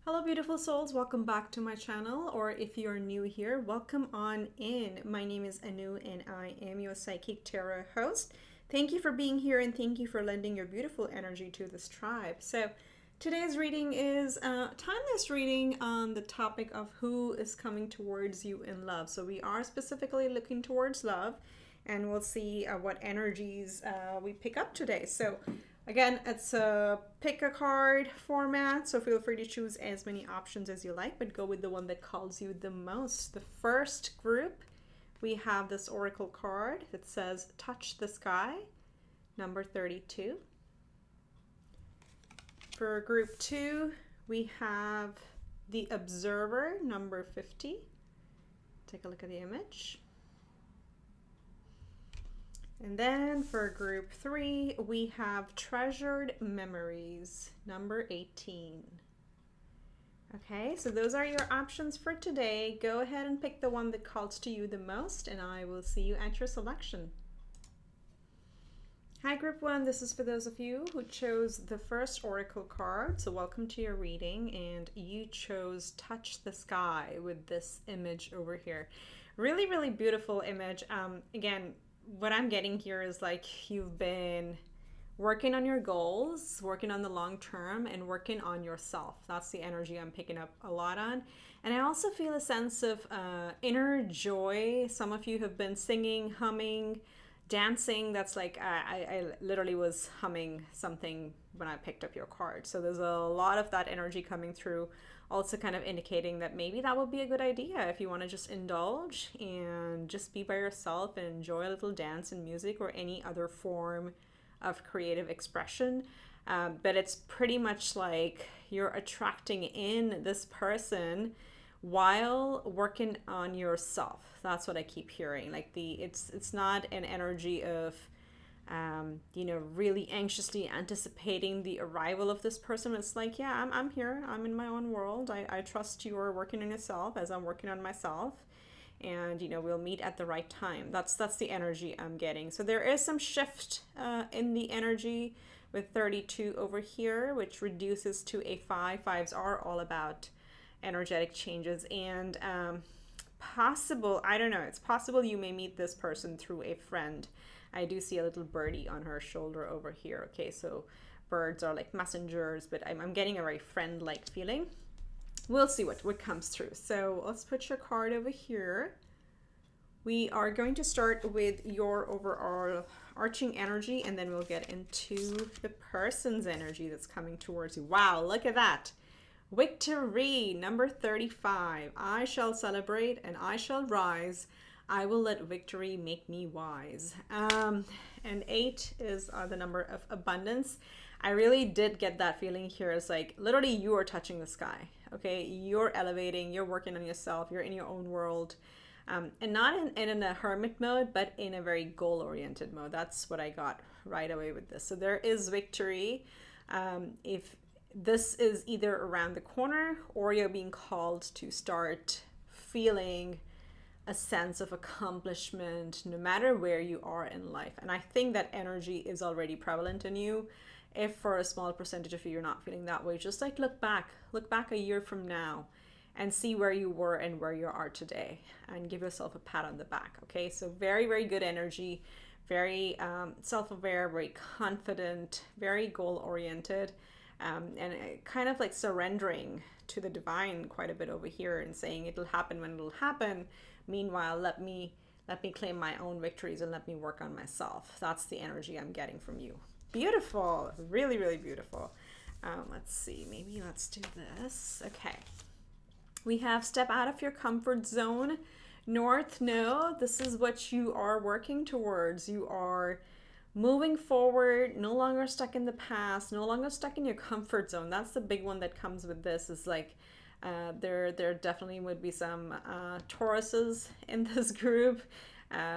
Hello, beautiful souls. Welcome back to my channel, or if you're new here, welcome on in. My name is Anu, and I am your Psychic Tarot host. Thank you for being here, and thank you for lending your beautiful energy to this tribe. So, today's reading is a timeless reading on the topic of who is coming towards you in love. So, we are specifically looking towards love, and we'll see what energies we pick up today. So, again, it's a pick a card format, so feel free to choose as many options as you like, but go with the one that calls you the most. The first group, we have this oracle card that says Touch the Sky, number 32. For group 2, we have the Observer, number 50. Take a look at the image. And then for group 3, we have Treasured Memories, number 18. Okay, so those are your options for today. Go ahead and pick the one that calls to you the most, and I will see you at your selection. Hi, group 1. This is for those of you who chose the first oracle card. So welcome to your reading, and you chose Touch the Sky with this image over here. Really, really beautiful image. Again, what I'm getting here is like you've been working on your goals, working on the long term, and working on yourself. That's the energy I'm picking up a lot on. And I also feel a sense of inner joy. Some of you have been singing, humming, dancing. That's like I literally was humming something when I picked up your card. So there's a lot of that energy coming through, also kind of indicating that maybe that would be a good idea if you want to just indulge and just be by yourself and enjoy a little dance and music or any other form of creative expression. But it's pretty much like you're attracting in this person while working on yourself. That's what I keep hearing. Like it's not an energy of really anxiously anticipating the arrival of this person. It's like, yeah, I'm here. I'm in my own world. I trust you are working on yourself as I'm working on myself. And, we'll meet at the right time. That's the energy I'm getting. So there is some shift in the energy with 32 over here, which reduces to a 5. Fives are all about energetic changes. And possible, I don't know, it's possible you may meet this person through a friend. I do see a little birdie on her shoulder over here. Okay, so birds are like messengers, but I'm getting a very friend-like feeling. We'll see what comes through. So let's put your card over here. We are going to start with your overall arching energy, and then we'll get into the person's energy that's coming towards you. Wow, look at that. Victory, number 35. I shall celebrate and I shall rise. I will let victory make me wise. And 8 is the number of abundance. I really did get that feeling here. It's like literally you are touching the sky. Okay, you're elevating, you're working on yourself, you're in your own world. And not in a hermit mode, but in a very goal-oriented mode. That's what I got right away with this. So there is victory. If this is either around the corner or you're being called to start feeling a sense of accomplishment no matter where you are in life. And I think that energy is already prevalent in you. If for a small percentage of you you're not feeling that way, just like look back a year from now and see where you were and where you are today, and give yourself a pat on the back. Okay, so very, very good energy, very self-aware, very confident, very goal-oriented, and kind of like surrendering to the divine quite a bit over here and saying it'll happen when it'll happen. Meanwhile, let me claim my own victories and let me work on myself. That's the energy I'm getting from you. Beautiful, really, really beautiful. Let's see, maybe let's do this. Okay, we have step out of your comfort zone. North Node, this is what you are working towards. You are moving forward, no longer stuck in the past, no longer stuck in your comfort zone. That's the big one that comes with this, is like there definitely would be some Tauruses in this group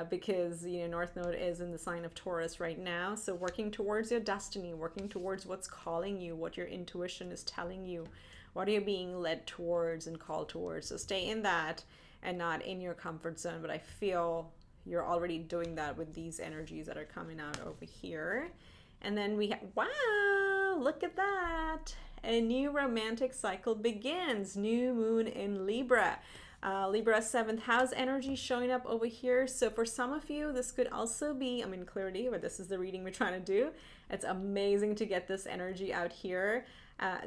because North Node is in the sign of Taurus right now. So working towards your destiny, working towards what's calling you, what your intuition is telling you, what are you being led towards and called towards. So stay in that and not in your comfort zone. But I feel you're already doing that with these energies that are coming out over here. And then we have, wow, look at that. a new romantic cycle begins. New moon in Libra. Libra 7th house energy showing up over here. So for some of you, this could also be, I mean, clearly, but this is the reading we're trying to do. It's amazing to get this energy out here.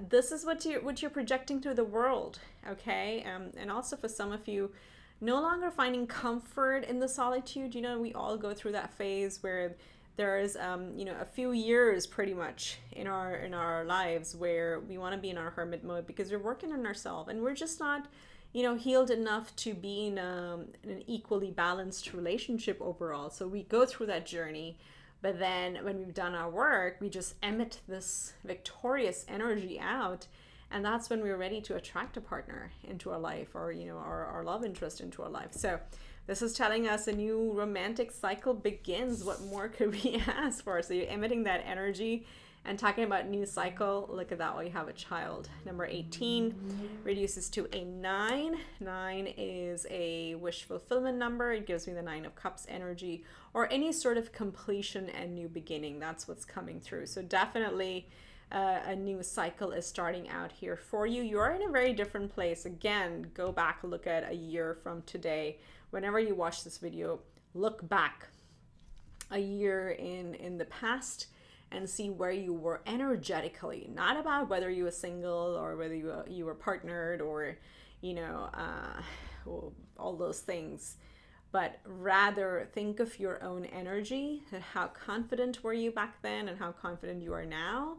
This is what you're projecting to the world, okay? And also for some of you, no longer finding comfort in the solitude. You know, we all go through that phase where there's you know, a few years pretty much in our lives where we want to be in our hermit mode because we're working on ourselves and we're just not, you know, healed enough to be in an equally balanced relationship overall. So we go through that journey, but then when we've done our work, we just emit this victorious energy out. And that's when we're ready to attract a partner into our life, or, you know, our love interest into our life. So this is telling us a new romantic cycle begins. What more could we ask for? So you're emitting that energy and talking about new cycle. Look at that, while you have a child. Number 18 reduces to a 9. 9 is a wish fulfillment number. It gives me the 9 of Cups energy, or any sort of completion and new beginning. That's what's coming through. So definitely a new cycle is starting out here for you. You're in a very different place. Again, go back, look at a year from today. Whenever you watch this video, look back a year in the past and see where you were energetically. Not about whether you were single or whether you were partnered, or, you know, all those things. But rather think of your own energy and how confident were you back then and how confident you are now.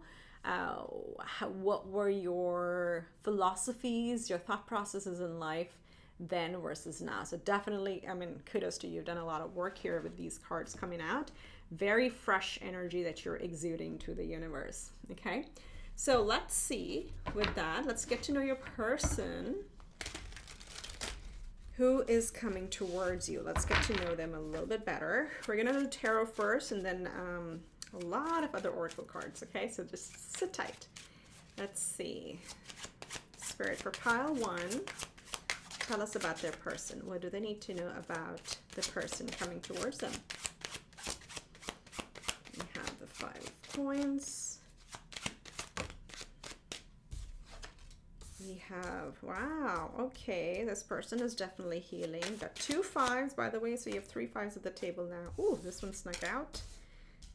What were your philosophies, your thought processes in life then versus now? So definitely, I mean, kudos to you. You've done a lot of work here with these cards coming out. Very fresh energy that you're exuding to the universe. Okay, so let's see with that. Let's get to know your person who is coming towards you. Let's get to know them a little bit better. We're gonna do tarot first, and then a lot of other oracle cards. Okay, so just sit tight. Let's see. Spirit for pile 1. Tell us about their person. What do they need to know about the person coming towards them? We have the 5 of coins. We have, wow, okay, this person is definitely healing. Got 2 5s, by the way, so you have 3 5s at the table now. Ooh, this one snuck out.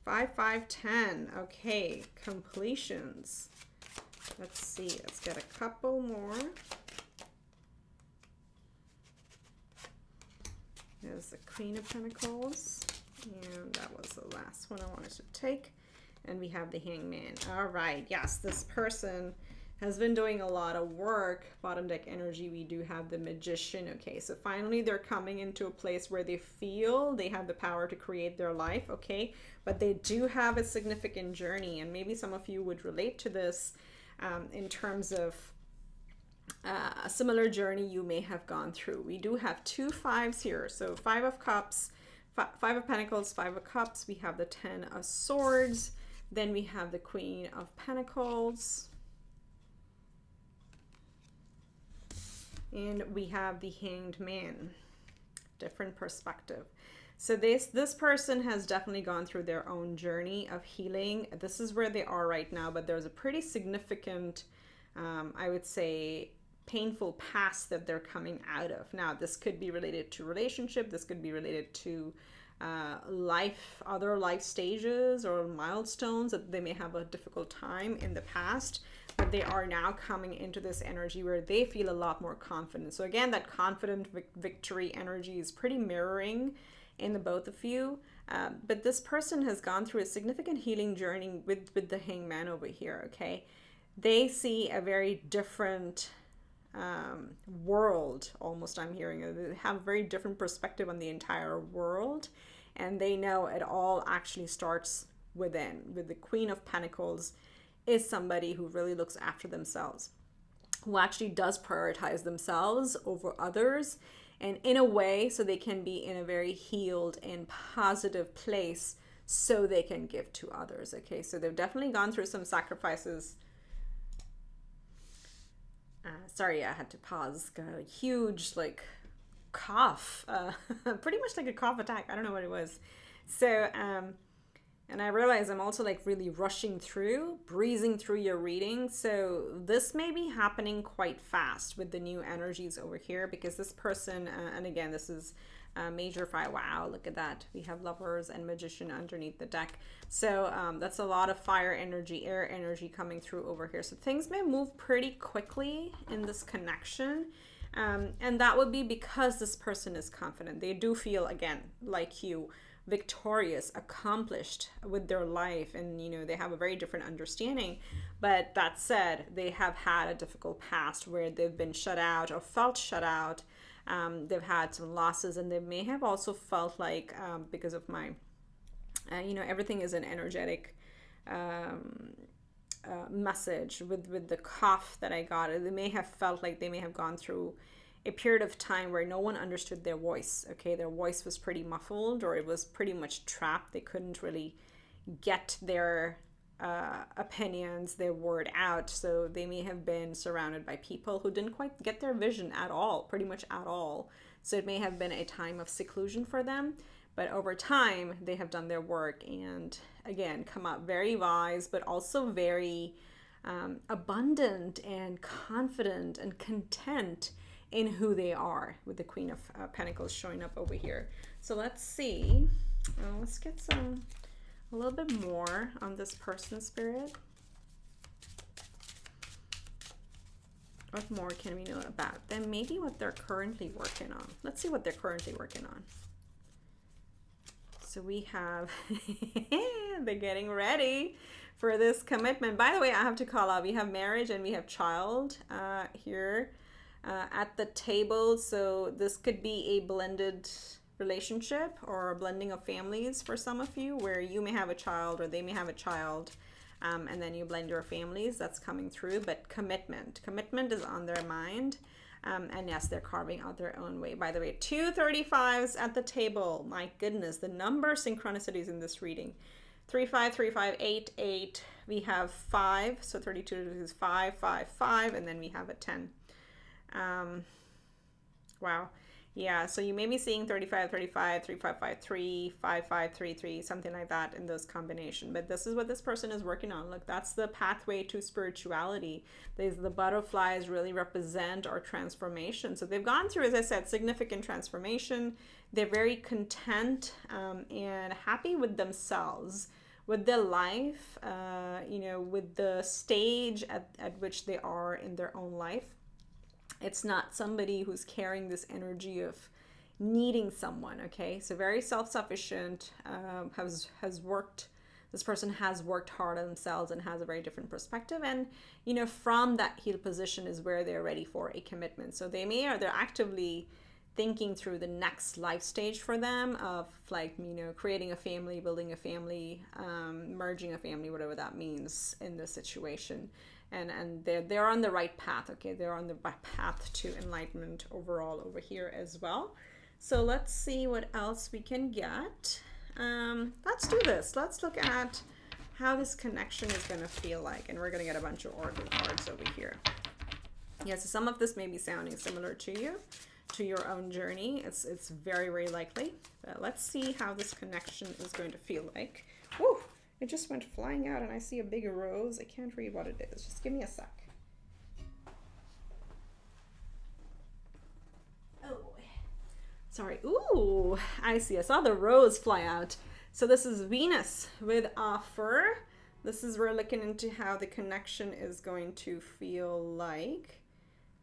5, 5, 10. Okay, completions. Let's see, let's get a couple more. There's the Queen of Pentacles, and that was the last one I wanted to take. And we have the Hangman. All right, yes, this person has been doing a lot of work. Bottom deck energy, we do have the Magician. Okay, so finally they're coming into a place where they feel they have the power to create their life, okay? But they do have a significant journey, and maybe some of you would relate to this in terms of a similar journey you may have gone through. We do have 2 5s here. So 5 of Cups, 5 of Pentacles, 5 of Cups. We have the 10 of Swords. Then we have the Queen of Pentacles. And we have the Hanged Man. Different perspective. So this person has definitely gone through their own journey of healing. This is where they are right now, but there's a pretty significant, I would say, painful past that they're coming out of. Now, this could be related to relationship. This could be related to life, other life stages or milestones that they may have a difficult time in the past. But they are now coming into this energy where they feel a lot more confident. So again, that confident victory energy is pretty mirroring in the both of you. But this person has gone through a significant healing journey with the Hangman over here, okay? They see a very different world, almost, I'm hearing. They have a very different perspective on the entire world. And they know it all actually starts within. With the Queen of Pentacles is somebody who really looks after themselves, who actually does prioritize themselves over others, and in a way so they can be in a very healed and positive place so they can give to others. Okay, so they've definitely gone through some sacrifices. Sorry, I had to pause. Got a huge like cough, pretty much like a cough attack. I don't know what it was. So And I realize I'm also like really rushing through, breezing through your reading. So this may be happening quite fast with the new energies over here, because this person, and again, this is major fire. Wow, look at that. We have Lovers and Magician underneath the deck. So that's a lot of fire energy, air energy coming through over here. So things may move pretty quickly in this connection. And that would be because this person is confident. They do feel, again, like you, victorious, accomplished with their life, and you know, they have a very different understanding. But that said, they have had a difficult past where they've been shut out or felt shut out. They've had some losses, and they may have also felt like, because of my you know, everything is an energetic message with the cough that I got. They may have felt like they may have gone through a period of time where no one understood their voice. Okay, their voice was pretty muffled, or it was pretty much trapped. They couldn't really get their opinions, their word out. So they may have been surrounded by people who didn't quite get their vision at all, pretty much at all. So it may have been a time of seclusion for them. But over time, they have done their work and again come out very wise, but also very abundant and confident and content in who they are, with the Queen of Pentacles showing up over here. So let's see. Let's get a little bit more on this person, Spirit. What more can we know about them? Maybe what they're currently working on. Let's see what they're currently working on. So we have, they're getting ready for this commitment. By the way, I have to call out, we have marriage and we have child here at the table. So this could be a blended relationship or a blending of families for some of you, where you may have a child or they may have a child, and then you blend your families. That's coming through. But commitment is on their mind. And yes, they're carving out their own way. By the way, 235s at the table. My goodness, the number synchronicities in this reading. 35, 35, 8, 8. We have 5. So 32 is 5, 5, 5. And then we have a 10. Wow. Yeah, so you may be seeing 35, 35, 3553, 5533, something like that in those combination. But this is what this person is working on. Look, that's the pathway to spirituality. The butterflies really represent our transformation. So they've gone through, as I said, significant transformation. They're very content and happy with themselves, with their life, you know, with the stage at which they are in their own life. It's not somebody who's carrying this energy of needing someone, okay? So very self-sufficient, has worked, this person has worked hard on themselves and has a very different perspective. And, you know, from that healed position is where they're ready for a commitment. So they're actively thinking through the next life stage for them of, like, you know, creating a family, building a family, merging a family, whatever that means in this situation. And they're on the right path, okay? They're on the path to enlightenment overall over here as well. So let's see what else we can get. Let's do this. Let's look at how this connection is going to feel like. And we're going to get a bunch of oracle cards over here. Yeah, so some of this may be sounding similar to you, to your own journey. It's very, very likely. But let's see how this connection is going to feel like. Woo! It just went flying out and I see a big rose. I can't read what it is. Just give me a sec. Oh boy. Sorry. Ooh, I see. I saw the rose fly out. So this is Venus with offer. This is, we're looking into how the connection is going to feel like.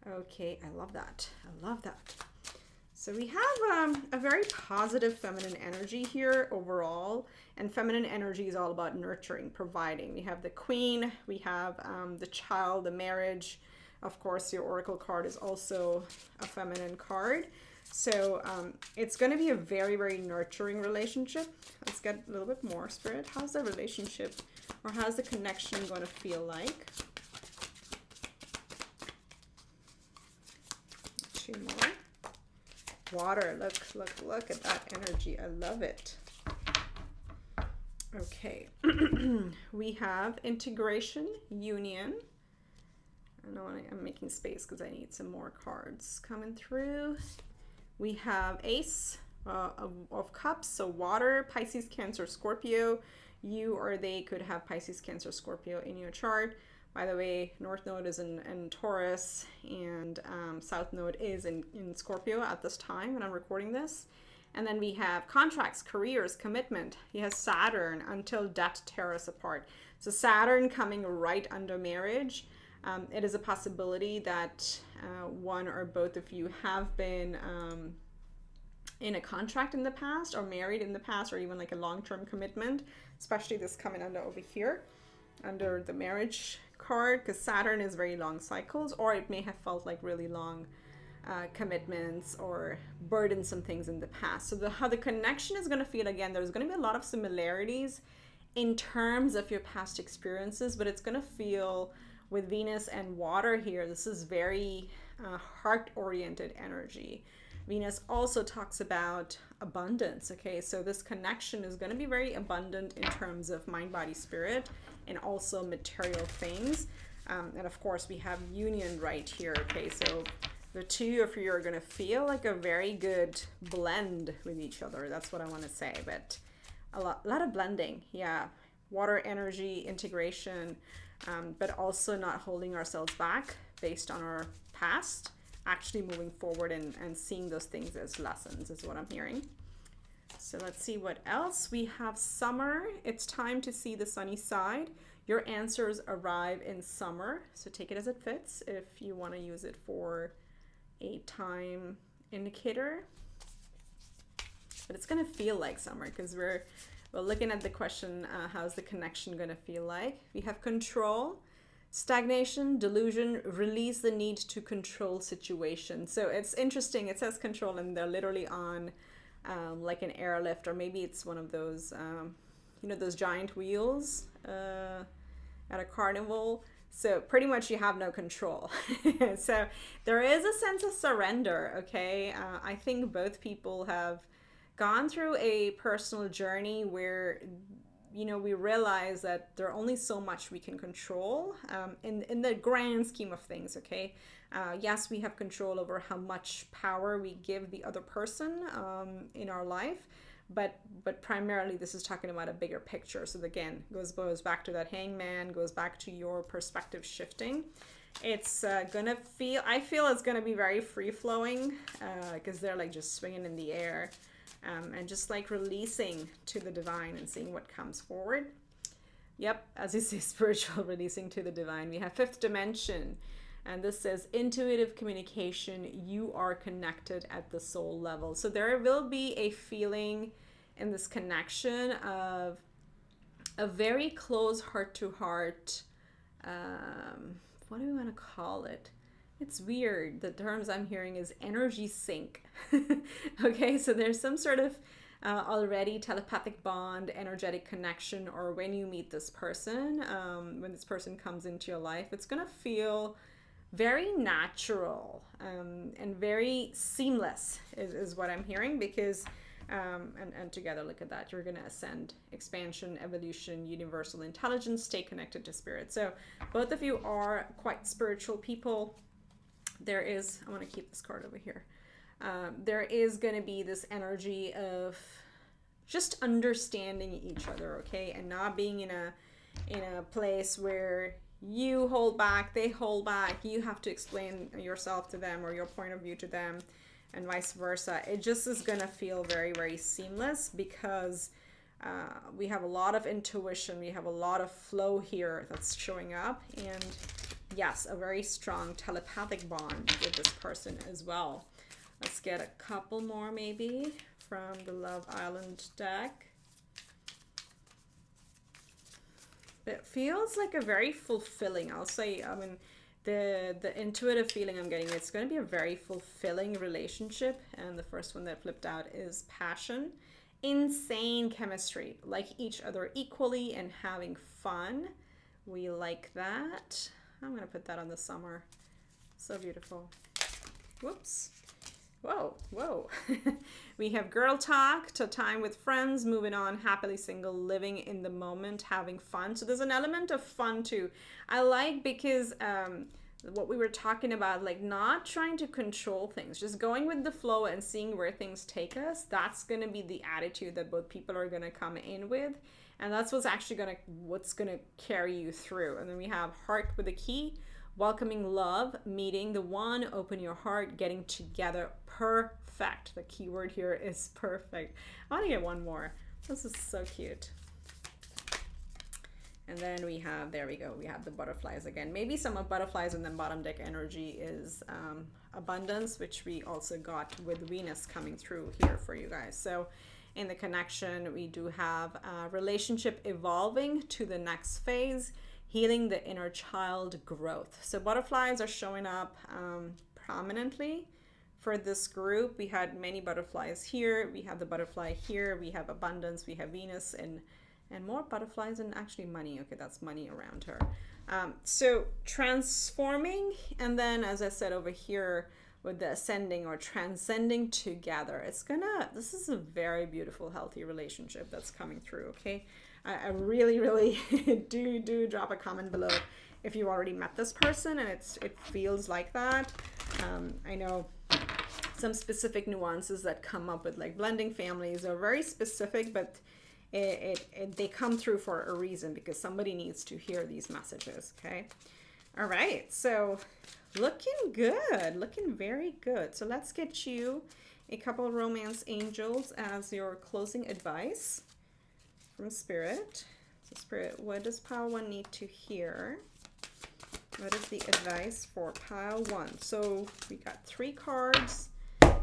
Okay, I love that. I love that. So we have a very positive feminine energy here overall. And feminine energy is all about nurturing, providing. We have the queen, we have the child, the marriage. Of course, your oracle card is also a feminine card. So it's going to be a very, very nurturing relationship. Let's get a little bit more, Spirit. How's the relationship, or how's the connection going to feel like? Two more. Water. Look at that energy. I love it. Okay. We have integration, union. I know I'm making space because I need some more cards coming through. We have Ace of Cups, so water, Pisces, Cancer, Scorpio. you or they could have Pisces, Cancer, Scorpio in your chart. By the way, North Node is in Taurus, and South Node is in Scorpio at this time when I'm recording this. And then we have contracts, careers, commitment. He has Saturn, until death tear us apart. So Saturn coming right under marriage. It is a possibility that one or both of you have been in a contract in the past, or married in the past, or even like a long-term commitment, especially this coming under over here, under the marriage card, because Saturn is very long cycles, or it may have felt like really long commitments or burdensome things in the past. So how the connection is going to feel, again, there's going to be a lot of similarities in terms of your past experiences, but it's going to feel, with Venus and water here, this is very heart-oriented energy. Venus also talks about abundance, okay? So this connection is going to be very abundant in terms of mind, body, spirit, and also material things. And of course, we have union right here, okay? So the two of you are going to feel like a very good blend with each other. That's what I want to say, but a lot of blending, yeah. Water energy, integration, but also not holding ourselves back based on our past, actually moving forward and seeing those things as lessons is what I'm hearing. So let's see what else. We have summer. It's time to see the sunny side. Your answers arrive in summer, so take it as it fits if you want to use it for a time indicator. But it's going to feel like summer because we're looking at the question, how's the connection going to feel like? We have control, stagnation, delusion, release the need to control situations. So it's interesting. It says control, and they're literally on like an airlift, or maybe it's one of those, you know, those giant wheels at a carnival. So pretty much you have no control. So there is a sense of surrender, okay? I think both people have gone through a personal journey where, you know, we realize that there are only so much we can control in the grand scheme of things, okay? Yes, we have control over how much power we give the other person in our life, but primarily this is talking about a bigger picture. So again, goes back to that hangman, goes back to your perspective shifting. It's gonna feel, I feel it's gonna be very free-flowing because they're like just swinging in the air. And just like releasing to the divine and seeing what comes forward. Yep, as you say, spiritual releasing to the divine. We have fifth dimension, and this says intuitive communication. You are connected at the soul level. So there will be a feeling in this connection of a very close heart-to-heart, what do we want to call it? It's weird. The terms I'm hearing is energy sync. Okay, so there's some sort of already telepathic bond, energetic connection, or when you meet this person, when this person comes into your life, it's going to feel very natural and very seamless is what I'm hearing, because, and together, look at that, you're going to ascend, expansion, evolution, universal intelligence, stay connected to spirit. So both of you are quite spiritual people. There is, I want to keep this card over here. There is going to be this energy of just understanding each other, okay, and not being in a place where you hold back, they hold back, you have to explain yourself to them or your point of view to them, and vice versa. It just is going to feel very, very seamless because we have a lot of intuition, we have a lot of flow here that's showing up, and yes, a very strong telepathic bond with this person as well. Let's get a couple more maybe from the Love Island deck. It feels like a very fulfilling, I'll say, I mean, the intuitive feeling I'm getting, it's going to be a very fulfilling relationship. And the first one that flipped out is passion. Insane chemistry, like each other equally and having fun. We like that. I'm going to put that on the summer. So beautiful. Whoops. Whoa, whoa. We have girl talk, to time with friends, moving on, happily single, living in the moment, having fun. So there's an element of fun too. I like because what we were talking about, like not trying to control things, just going with the flow and seeing where things take us. That's going to be the attitude that both people are going to come in with. And that's what's gonna carry you through. And then we have heart with a key, welcoming love, meeting the one, open your heart, getting together. Perfect. The key word here is perfect. I want to get one more. This is so cute. And then we have, there we go, we have the butterflies again. Maybe some of butterflies, and then bottom deck energy is abundance, which we also got with Venus coming through here for you guys. So in the connection, we do have relationship evolving to the next phase, healing the inner child growth. So butterflies are showing up prominently for this group. We had many butterflies here. We have the butterfly here. We have abundance. We have Venus and more butterflies, and actually money. Okay, that's money around her. So transforming, and then as I said over here with the ascending or transcending together, this is a very beautiful, healthy relationship that's coming through. Okay, I really, really do drop a comment below if you already met this person and it feels like that. I know some specific nuances that come up with like blending families are very specific, but they come through for a reason, because somebody needs to hear these messages. Okay. All right. So looking good, looking very good. So let's get you a couple of romance angels as your closing advice from Spirit. So Spirit, what does pile 1 need to hear? What is the advice for pile 1? So we got 3 cards.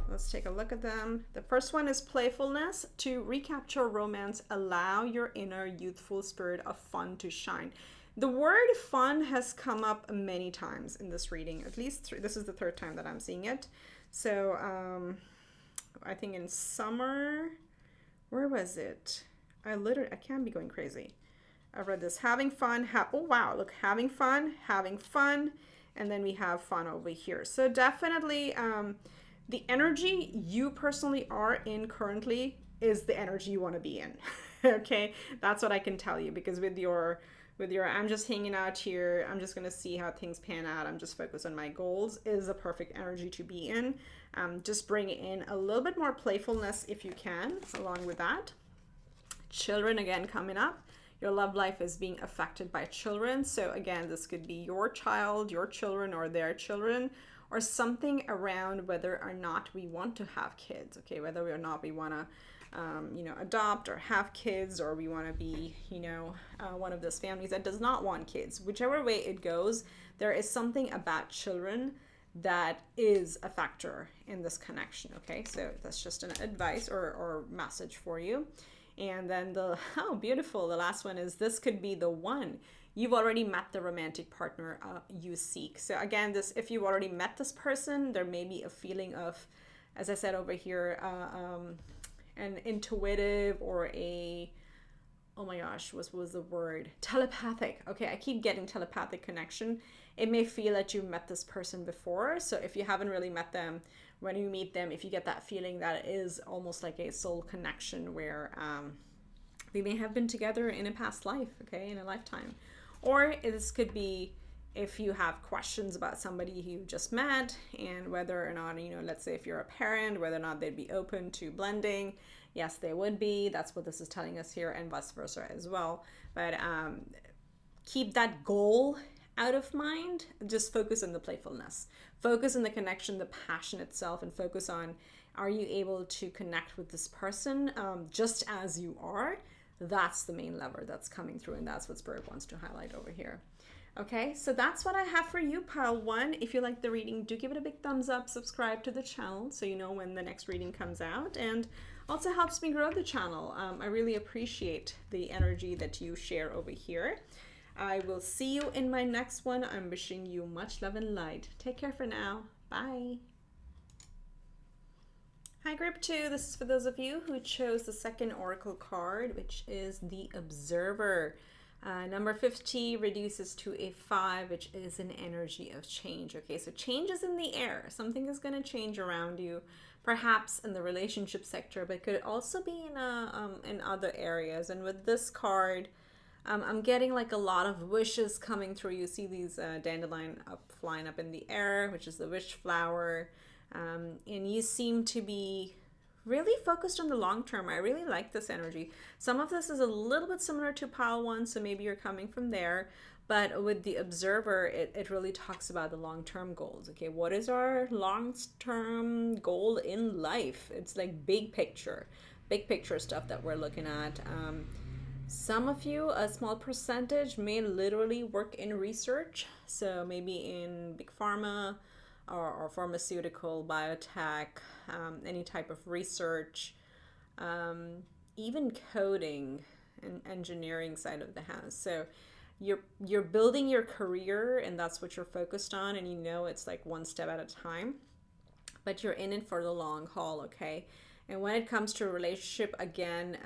Let's take a look at them. The first one is playfulness. To recapture romance, allow your inner youthful spirit of fun to shine. The word fun has come up many times in this reading, at least 3. This is the 3rd time that I'm seeing it. So I think in summer, where was it? I can't be going crazy. I read this, having fun. Oh wow, look, having fun. And then we have fun over here. So definitely, the energy you personally are in currently is the energy you want to be in. Okay, that's what I can tell you, because with your I'm just hanging out here, I'm just going to see how things pan out, I'm just focused on my goals, is a perfect energy to be in. Just bring in a little bit more playfulness if you can along with that. Children again coming up. Your love life is being affected by children. So again, this could be your child, your children, or their children, or something around whether or not we want to have kids. Okay, whether or not we want to adopt or have kids, or we want to be, one of those families that does not want kids. Whichever way it goes, there is something about children that is a factor in this connection. Okay, so that's just an advice or message for you. And then beautiful, the last one is, this could be the one. You've already met the romantic partner you seek. So again, if you've already met this person, there may be a feeling of, as I said over here, an intuitive or oh my gosh, what was the word? Telepathic. Okay, I keep getting telepathic connection. It may feel that you met this person before. So if you haven't really met them, when you meet them, if you get that feeling that it is almost like a soul connection where we may have been together in a past life, okay, in a lifetime. Or this could be if you have questions about somebody you just met and whether or not, let's say if you're a parent, whether or not they'd be open to blending. Yes, they would be. That's what this is telling us here, and vice versa as well. But keep that goal out of mind. Just focus on the playfulness. Focus on the connection, the passion itself, and focus on, are you able to connect with this person just as you are? That's the main lever that's coming through, and that's what Spirit wants to highlight over here. Okay, so that's what I have for you, pile 1. If you like the reading, do give it a big thumbs up, subscribe to the channel so you know when the next reading comes out, and also helps me grow the channel. I really appreciate the energy that you share over here. I will see you in my next one. I'm wishing you much love and light. Take care for now. Bye. Hi group 2, this is for those of you who chose the second oracle card, which is the Observer. Number 50 reduces to a 5, which is an energy of change. Okay, so change is in the air. Something is going to change around you, perhaps in the relationship sector, but could also be in other areas. And with this card, I'm getting like a lot of wishes coming through. You see these dandelion flying up in the air, which is the wish flower. And you seem to be really focused on the long term. I really like this energy. Some of this is a little bit similar to pile one, so maybe you're coming from there. But with the observer, it really talks about the long term goals. Okay, what is our long term goal in life? It's like big picture stuff that we're looking at. Some of you, a small percentage, may literally work in research. So maybe in big pharma or pharmaceutical, biotech, any type of research, even coding and engineering side of the house. So you're building your career, and that's what you're focused on, and you know it's like one step at a time, but you're in it for the long haul, okay? And when it comes to a relationship, again,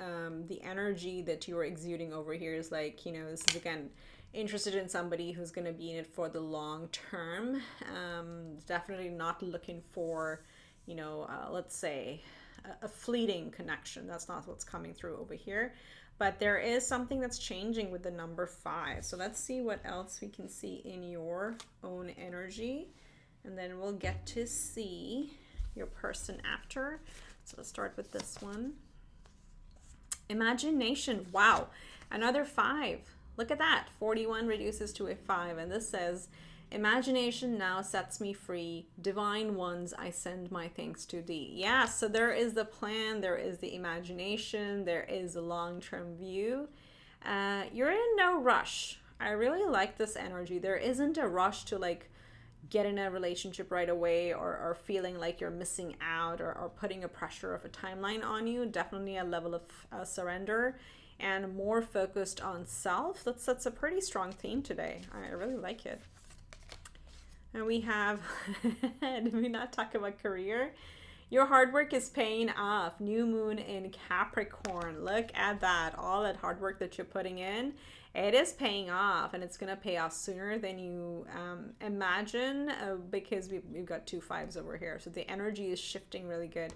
the energy that you're exuding over here is like, this is again interested in somebody who's going to be in it for the long term. Definitely not looking for, let's say a fleeting connection. That's not what's coming through over here. But there is something that's changing with the number 5. So let's see what else we can see in your own energy. And then we'll get to see your person after. So let's start with this one. Imagination. Wow. Another 5. Look at that. 41 reduces to a 5. And this says, imagination now sets me free. Divine ones, I send my thanks to thee. Yeah, so there is the plan. There is the imagination. There is a long-term view. You're in no rush. I really like this energy. There isn't a rush to like get in a relationship right away, or feeling like you're missing out, or putting a pressure of a timeline on you. Definitely a level of surrender and more focused on self. That's a pretty strong theme today. I really like it. And we have, did we not talk about career? Your hard work is paying off. New moon in Capricorn. Look at that. All that hard work that you're putting in, it is paying off, and it's going to pay off sooner than you imagine, because we've got 2 5s over here. So the energy is shifting really good.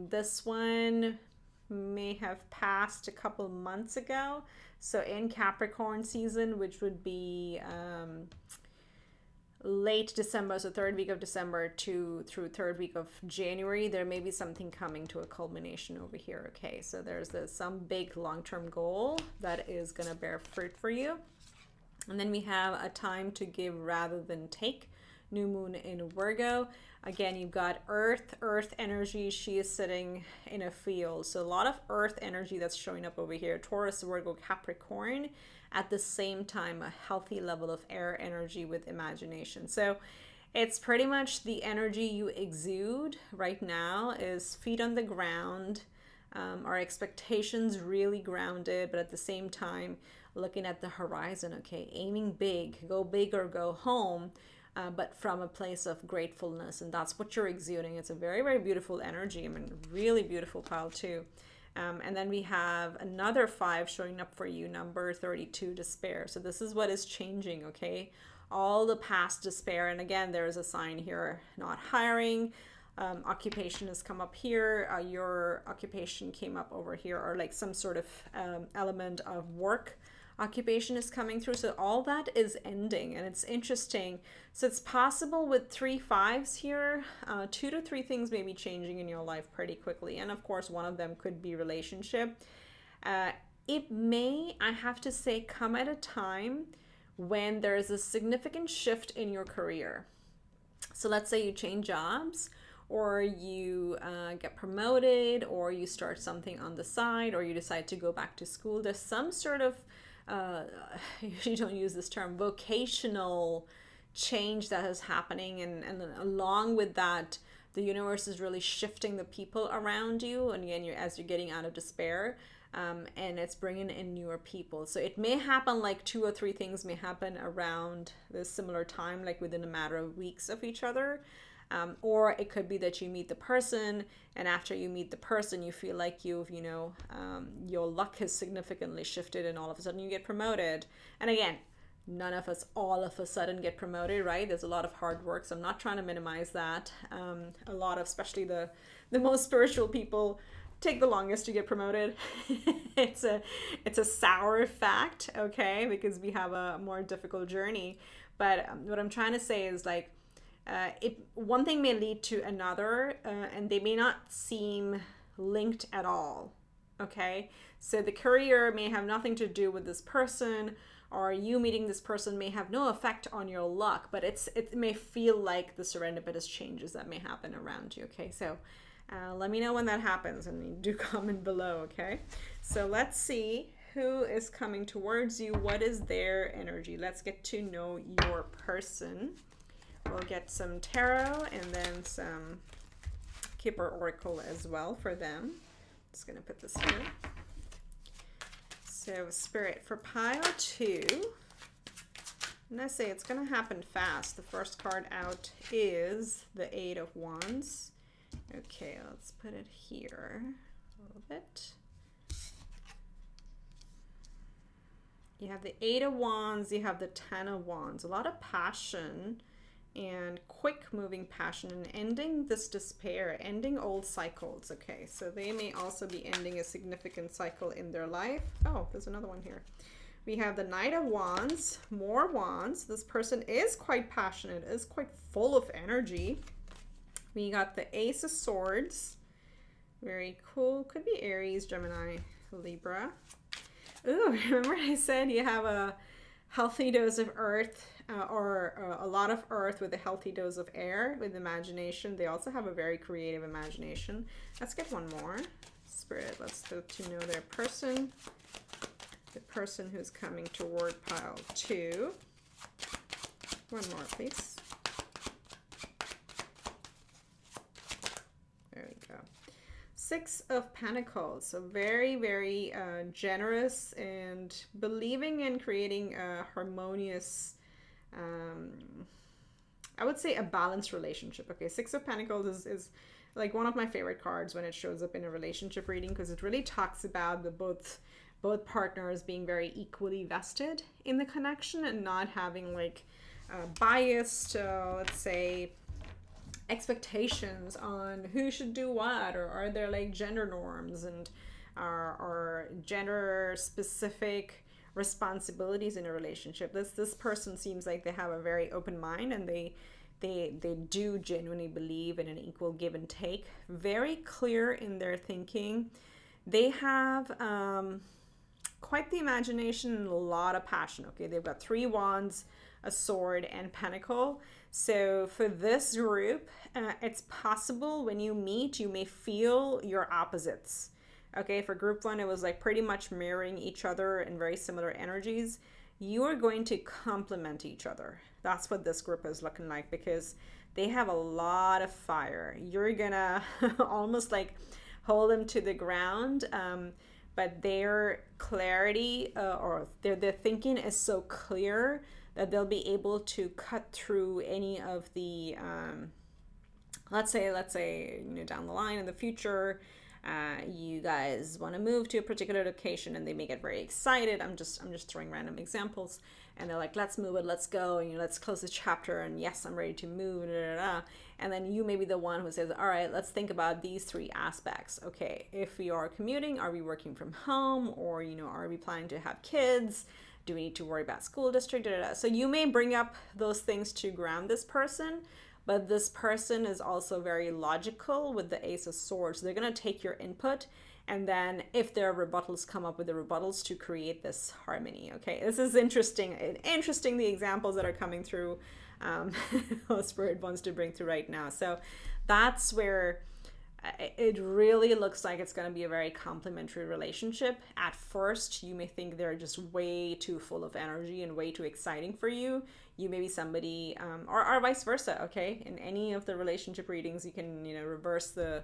This one may have passed a couple months ago. So in Capricorn season, which would be late December, so 3rd week of December through 3rd week of January, there may be something coming to a culmination over here. Okay, so there's some big long-term goal that is going to bear fruit for you. And then we have a time to give rather than take. New moon in Virgo. Again, you've got earth energy. She is sitting in a field. So a lot of earth energy that's showing up over here. Taurus, Virgo, Capricorn. At the same time, a healthy level of air energy with imagination. So it's pretty much the energy you exude right now is feet on the ground, our expectations really grounded, but at the same time, looking at the horizon, okay, aiming big or go home, but from a place of gratefulness. And that's what you're exuding. It's a very, very beautiful energy. I mean, really beautiful pile too. And then we have another 5 showing up for you, number 32, despair. So this is what is changing, okay? All the past despair. And again, there's a sign here, not hiring. Occupation has come up here. Your occupation came up over here, or like some sort of element of work occupation is coming through. So all that is ending, and it's interesting. So it's possible with 3 5s here, 2 to 3 things may be changing in your life pretty quickly. And of course, one of them could be relationship. It may, I have to say, come at a time when there is a significant shift in your career. So let's say you change jobs, or you get promoted, or you start something on the side, or you decide to go back to school. There's some sort of I usually don't use this term, vocational change that is happening, and along with that, the universe is really shifting the people around you, and again, as you're getting out of despair, and it's bringing in newer people. So it may happen like 2 or 3 things may happen around this similar time, like within a matter of weeks of each other. Or it could be that you meet the person, and after you meet the person, you feel like you've, your luck has significantly shifted, and all of a sudden you get promoted. And again, none of us all of a sudden get promoted, right? There's a lot of hard work, so I'm not trying to minimize that. A lot of, especially the most spiritual people, take the longest to get promoted. It's a sour fact, okay, because we have a more difficult journey. But what I'm trying to say is, like, one thing may lead to another, and they may not seem linked at all. Okay, so the career may have nothing to do with this person, or you meeting this person may have no effect on your luck, but it may feel like the serendipitous changes that may happen around you. Okay, so let me know when that happens, and do comment below. Okay, so let's see who is coming towards you. What is their energy? Let's get to know your person. We'll get some tarot and then some Kipper Oracle as well for them. Just gonna put this here. So Spirit for pile 2. And I say it's gonna happen fast. The first card out is the 8 of Wands. Okay, let's put it here a little bit. You have the 8 of Wands, you have the 10 of Wands. A lot of passion and quick moving passion, and ending this despair, ending old cycles. Okay, so they may also be ending a significant cycle in their life. Oh, there's another one here. We have the Knight of Wands, more Wands. This person is quite passionate, is quite full of energy. We got the Ace of Swords. Very cool. Could be Aries, Gemini, Libra. Ooh, remember I said you have a healthy dose of earth, or a lot of earth with a healthy dose of air, with imagination. They also have a very creative imagination. Let's get one more. Spirit, let's get to know their person. The person who's coming toward pile 2. One more, please. There we go. 6 of Pentacles. So very, very generous and believing in creating a harmonious, I would say a balanced relationship. Okay, 6 of Pentacles is like one of my favorite cards when it shows up in a relationship reading, because it really talks about the both partners being very equally vested in the connection and not having like biased, let's say, expectations on who should do what, or are there like gender norms and or gender specific responsibilities in a relationship. This person seems like they have a very open mind, and they do genuinely believe in an equal give and take. Very clear in their thinking. They have quite the imagination and a lot of passion. Okay, they've got 3 wands, a sword, and pentacle. So for this group, it's possible when you meet, you may feel your opposites. Okay, for group 1, it was like pretty much mirroring each other in very similar energies. You are going to complement each other. That's what this group is looking like, because they have a lot of fire. You're gonna almost like hold them to the ground, but their clarity or their thinking is so clear that they'll be able to cut through any of the let's say down the line in the future, you guys want to move to a particular location and they may get very excited. I'm just throwing random examples, and they're like, let's move it, let's go, and let's close the chapter, and yes, I'm ready to move, and then you may be the one who says, all right, let's think about these 3 aspects. Okay, if we are commuting, are we working from home, or are we planning to have kids? Do we need to worry about school district? So you may bring up those things to ground this person, but this person is also very logical with the Ace of Swords. They're going to take your input, and then if there are rebuttals, come up with the rebuttals to create this harmony. Okay, this is interesting. The examples that are coming through, Spirit wants to bring through right now. So that's where it really looks like it's going to be a very complementary relationship. At first, you may think they're just way too full of energy and way too exciting for you. You may be somebody, or vice versa. Okay, in any of the relationship readings, you can reverse the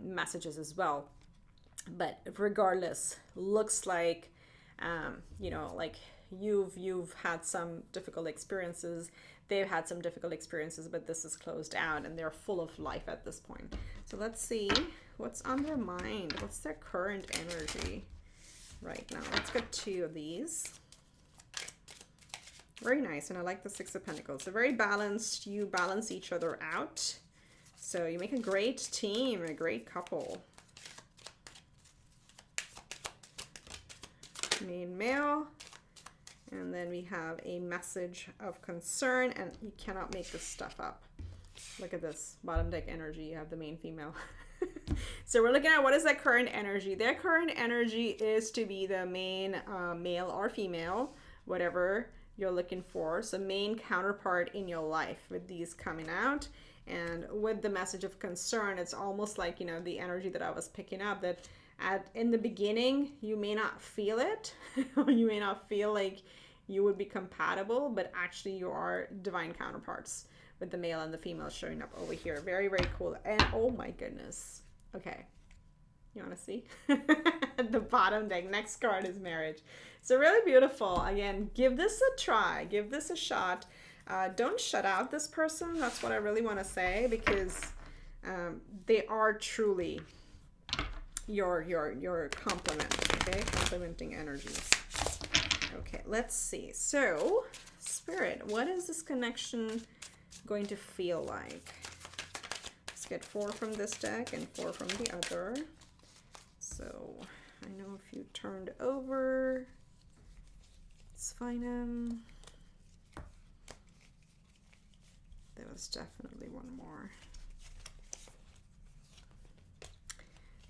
messages as well. But regardless, looks like like you've had some difficult experiences. They've had some difficult experiences, but this is closed out and they're full of life at this point. So let's see what's on their mind. What's their current energy right now? Let's get 2 of these. Very nice. And I like the 6 of Pentacles. So very balanced. You balance each other out. So you make a great team, a great couple. Main male. And then we have a message of concern, and you cannot make this stuff up. Look at this bottom deck energy. You have the main female. So we're looking at what is that current energy. Their current energy is to be the main male or female, whatever you're looking for. So main counterpart in your life with these coming out. And with the message of concern, it's almost like, you know, the energy that I was picking up, that in the beginning, you may not feel it. You may not feel like you would be compatible, but actually you are divine counterparts, with the male and the female showing up over here. Very, very cool. And oh my goodness. Okay. You want to see? At the bottom deck, next card is marriage. So really beautiful. Again, give this a try. Give this a shot. Don't shut out this person. That's what I really want to say, because they are truly your complement. Okay, complementing energies. Okay, let's see. So, Spirit, what is this connection going to feel like? Let's get 4 from this deck and 4 from the other. So I know if you turned over, it's fine. There was definitely one more.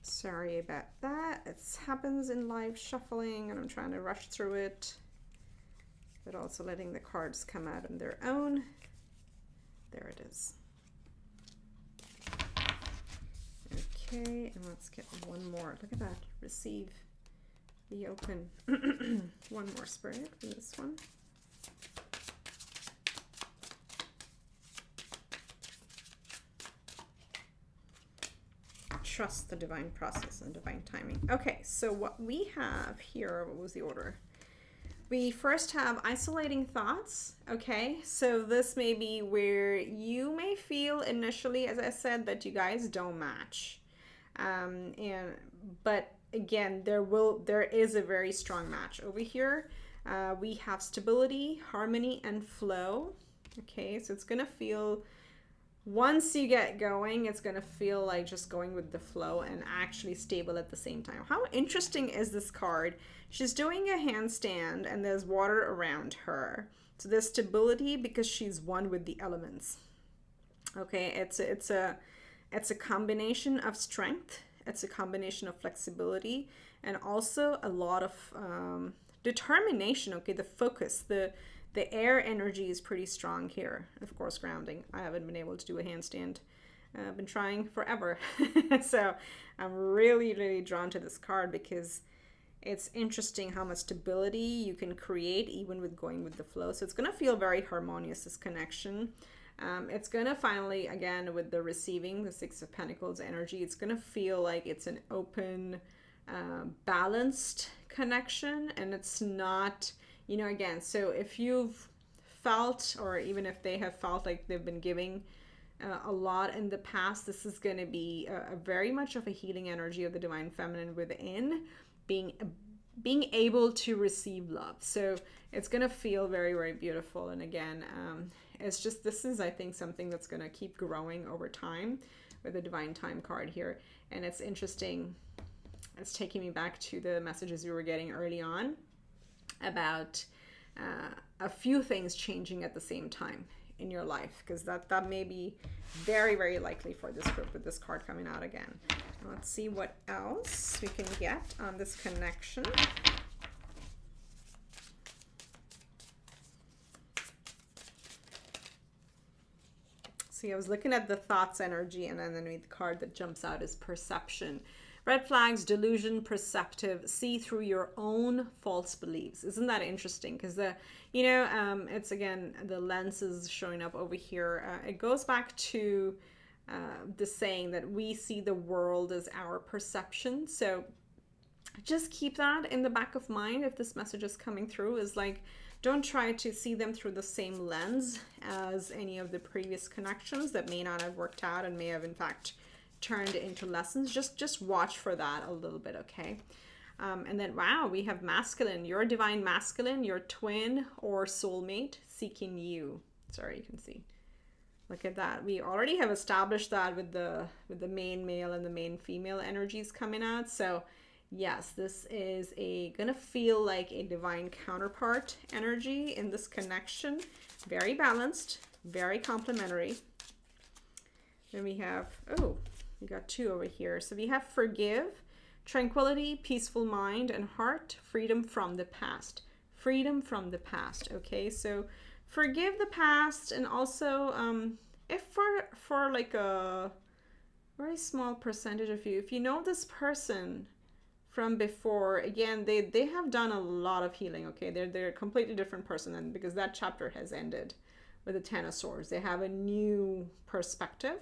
Sorry about that. It happens in live shuffling, and I'm trying to rush through it, but also letting the cards come out on their own. There it is. Okay, and let's get one more. Look at that. Receive. Be open. One more, Spirit, from this one. Trust the divine process and divine timing. Okay, so what we have here, what was the order? We first have isolating thoughts. Okay, so this may be where you may feel initially, as I said, that you guys don't match. But again, there is a very strong match over here. We have stability, harmony, and flow. Okay, so it's gonna feel, once you get going, it's gonna feel like just going with the flow and actually stable at the same time. How interesting is this card? She's doing a handstand and there's water around her. So there's stability because she's one with the elements. Okay, it's a combination of strength. It's a combination of flexibility and also a lot of determination. Okay, the focus, the air energy is pretty strong here. Of course, grounding. I haven't been able to do a handstand. I've been trying forever. So I'm really, really drawn to this card because it's interesting how much stability you can create even with going with the flow. So it's going to feel very harmonious, this connection. It's going to finally, again, with the receiving, the Six of Pentacles energy, it's going to feel like it's an open, balanced connection. And it's not, you know, again, so if you've felt, or even if they have felt like they've been giving a lot in the past, this is going to be a very much of a healing energy of the divine feminine within, being able to receive love. So it's going to feel very, very beautiful. And again, it's just, this is, I think, something that's going to keep growing over time with the divine time card here. And it's interesting. It's taking me back to the messages we were getting early on about a few things changing at the same time in your life, because that may be very, very likely for this group with this card coming out again. Let's see what else we can get on this connection. See, I was looking at the thoughts energy, and then the card that jumps out is perception. Red flags, delusion, perceptive, see through your own false beliefs. Isn't that interesting? Because it's, again, the lenses showing up over here. It goes back to the saying that we see the world as our perception. So just keep that in the back of mind if this message is coming through, is like, don't try to see them through the same lens as any of the previous connections that may not have worked out and may have, in fact, turned into lessons. Just watch for that a little bit, okay? And then, wow, we have masculine, your divine masculine, your twin or soulmate seeking you. Sorry, you can see. Look at that. We already have established that with the main male and the main female energies coming out. So Yes, this is gonna feel like a divine counterpart energy in this connection. Very balanced, very complementary. Then we have, oh, we got two over here. So we have forgive, tranquility, peaceful mind and heart, freedom from the past. Freedom from the past. Okay, so forgive the past, and also if for like a very small percentage of you, if you know this person from before, again, they have done a lot of healing. Okay, they're a completely different person, and because that chapter has ended with the Ten of Swords, they have a new perspective.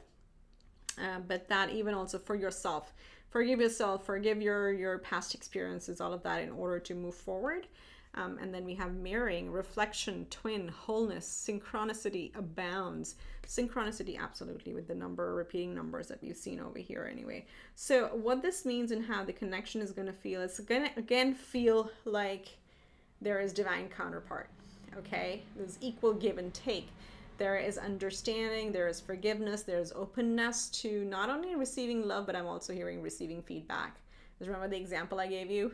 But that even also for yourself, forgive yourself, forgive your past experiences, all of that, in order to move forward. And then we have mirroring, reflection, twin, wholeness, synchronicity abounds. Synchronicity, absolutely, with the number, repeating numbers that we've seen over here anyway. So what this means and how the connection is going to feel, it's going to, again, feel like there is divine counterpart, okay? There's equal give and take. There is understanding, there is forgiveness, there's openness to not only receiving love, but I'm also hearing receiving feedback. Just remember the example I gave you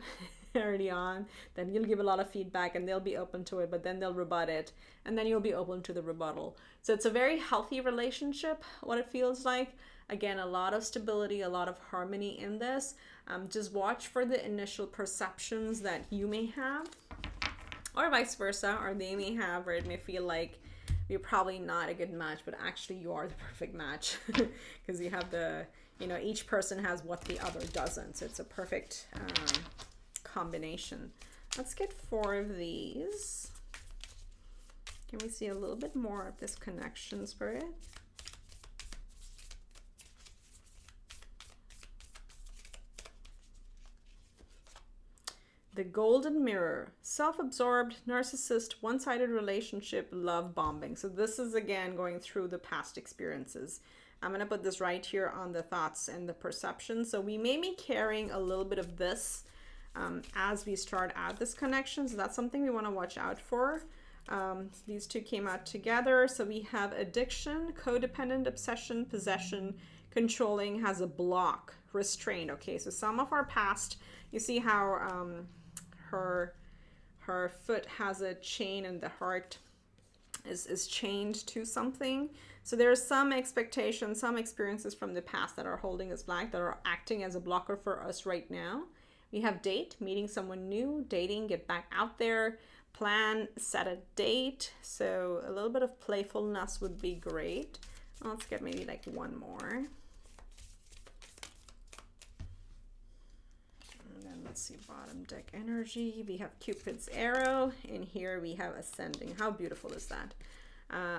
early on, that you'll give a lot of feedback and they'll be open to it, but then they'll rebut it, and then you'll be open to the rebuttal. So it's a very healthy relationship, what it feels like. Again, a lot of stability, a lot of harmony in this. Just watch for the initial perceptions that you may have, or vice versa, or they may have, where it may feel like you're probably not a good match, but actually you are the perfect match because you have the, you know, each person has what the other doesn't. So it's a perfect combination. Let's get 4 of these. Can we see a little bit more of this connection, Spirit? The golden mirror, self-absorbed, narcissist, one-sided relationship, love bombing. So this is again going through the past experiences. I'm going to put this right here on the thoughts and the perception. So we may be carrying a little bit of this as we start out this connection. So that's something we want to watch out for. These two came out together. So we have addiction, codependent, obsession, possession, controlling, has a block, restraint. Okay, so some of our past, you see how her foot has a chain and the heart is chained to something. So there's some expectations, some experiences from the past that are holding us back, that are acting as a blocker for us right now. We have date, meeting someone new, dating, get back out there, plan, set a date. So a little bit of playfulness would be great. Let's get maybe like one more. Let's see, bottom deck energy. We have Cupid's arrow. In here we have ascending. How beautiful is that?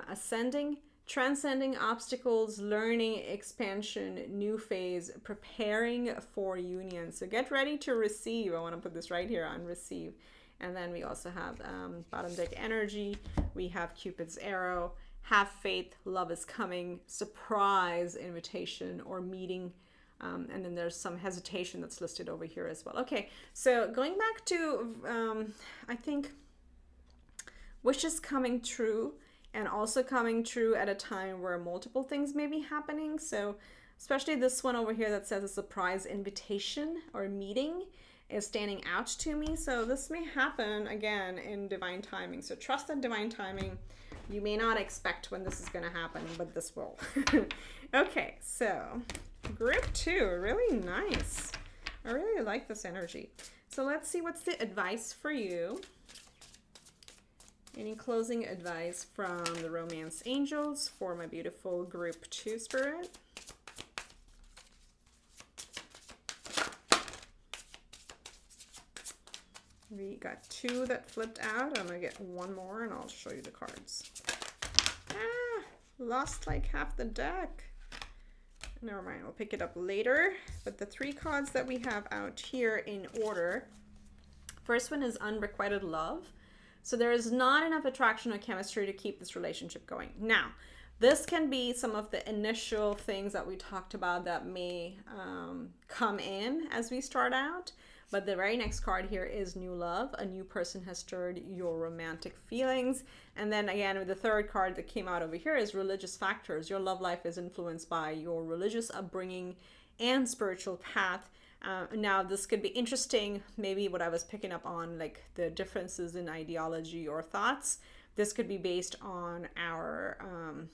Ascending, transcending obstacles, learning, expansion, new phase, preparing for union. So get ready to receive. I want to put this right here on receive. And then we also have bottom deck energy. We have Cupid's arrow. Have faith, love is coming, surprise, invitation, or meeting. And then there's some hesitation that's listed over here as well. Okay, so going back to, I think, wishes coming true, and also coming true at a time where multiple things may be happening. So especially this one over here that says a surprise invitation or meeting is standing out to me. So this may happen again in divine timing. So trust that divine timing. You may not expect when this is going to happen, but this will. Okay, so group 2, really nice. I really like this energy. So let's see what's the advice for you. Any closing advice from the romance angels for my beautiful group 2 spirit? We got 2 that flipped out. I'm gonna get 1 more and I'll show you the cards. Ah, lost like half the deck. Never mind, we'll pick it up later. But the 3 cards that we have out here in order. First one is unrequited love. So there is not enough attraction or chemistry to keep this relationship going. Now, this can be some of the initial things that we talked about that may come in as we start out. But the very next card here is new love. A new person has stirred your romantic feelings. And then again, with the third card that came out over here is religious factors. Your love life is influenced by your religious upbringing and spiritual path. Now, this could be interesting, maybe what I was picking up on, like the differences in ideology or thoughts. This could be based on our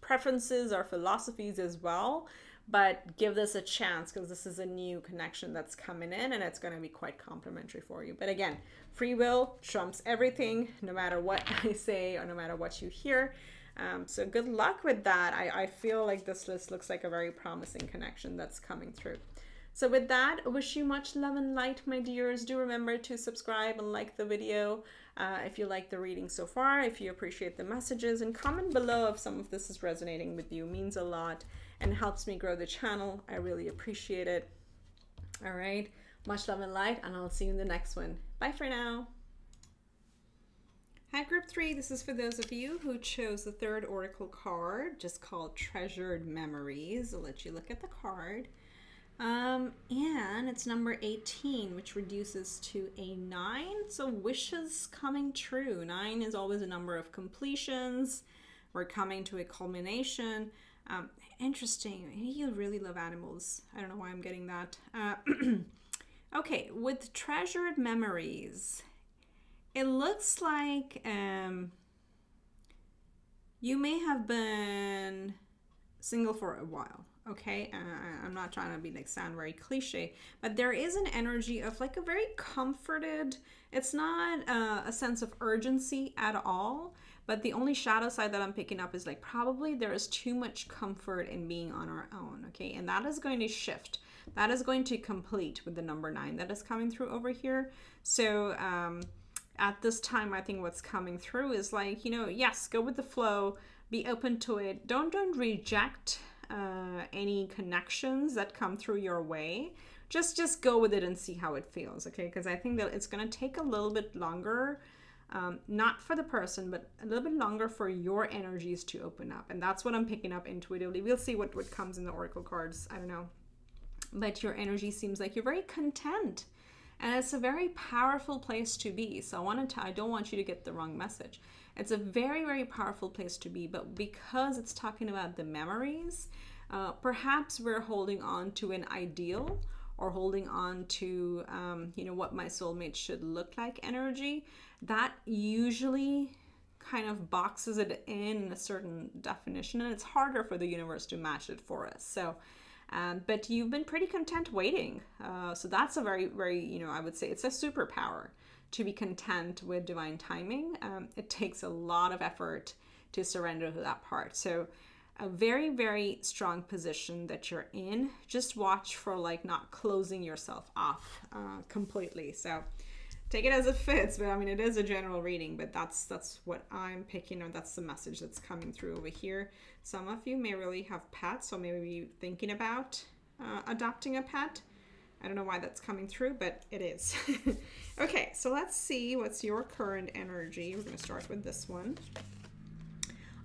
preferences, our philosophies as well. But give this a chance because this is a new connection that's coming in and it's going to be quite complimentary for you. But again, free will trumps everything, no matter what I say or no matter what you hear. So good luck with that. I feel like this list looks like a very promising connection that's coming through. So with that, I wish you much love and light, my dears. Do remember to subscribe and like the video if you like the reading so far, if you appreciate the messages, and comment below if some of this is resonating with you. It means a lot and helps me grow the channel. I really appreciate it. All right, much love and light, and I'll see you in the next one. Bye for now. Hi, Group 3. This is for those of you who chose the third oracle card, just called Treasured Memories. I'll let you look at the card. And it's number 18, which reduces to a 9. So wishes coming true. 9 is always a number of completions. We're coming to a culmination. Interesting. You really love animals. I don't know why I'm getting that. Okay, with Treasured Memories, it looks like you may have been single for a while. Okay, I'm not trying to be like sound very cliche, but there is an energy of like a very comforted, it's not a sense of urgency at all, but the only shadow side that I'm picking up is like probably there is too much comfort in being on our own. Okay, and that is going to shift. That is going to complete with the number 9 that is coming through over here. So at this time, I think what's coming through is like, you know, yes, go with the flow, be open to it. Don't reject any connections that come through your way. Just go with it and see how it feels. Okay, because I think that it's going to take a little bit longer, not for the person, but a little bit longer for your energies to open up. And that's what I'm picking up intuitively. We'll see what comes in the oracle cards. I don't know, but your energy seems like you're very content, and it's a very powerful place to be. So I don't want you to get the wrong message. It's a very, very powerful place to be, but because it's talking about the memories, perhaps we're holding on to an ideal or holding on to, you know, what my soulmate should look like energy. That usually kind of boxes it in a certain definition, and it's harder for the universe to match it for us. So, but you've been pretty content waiting. So that's a very, very, you know, I would say it's a superpower to be content with divine timing. It takes a lot of effort to surrender to that part. So a very, very strong position that you're in. Just watch for like not closing yourself off completely. So take it as it fits, but I mean, it is a general reading, but that's what I'm picking, or that's the message that's coming through over here. Some of you may really have pets, so maybe thinking about adopting a pet. I don't know why that's coming through, but it is. Okay, so let's see what's your current energy. We're going to start with this one.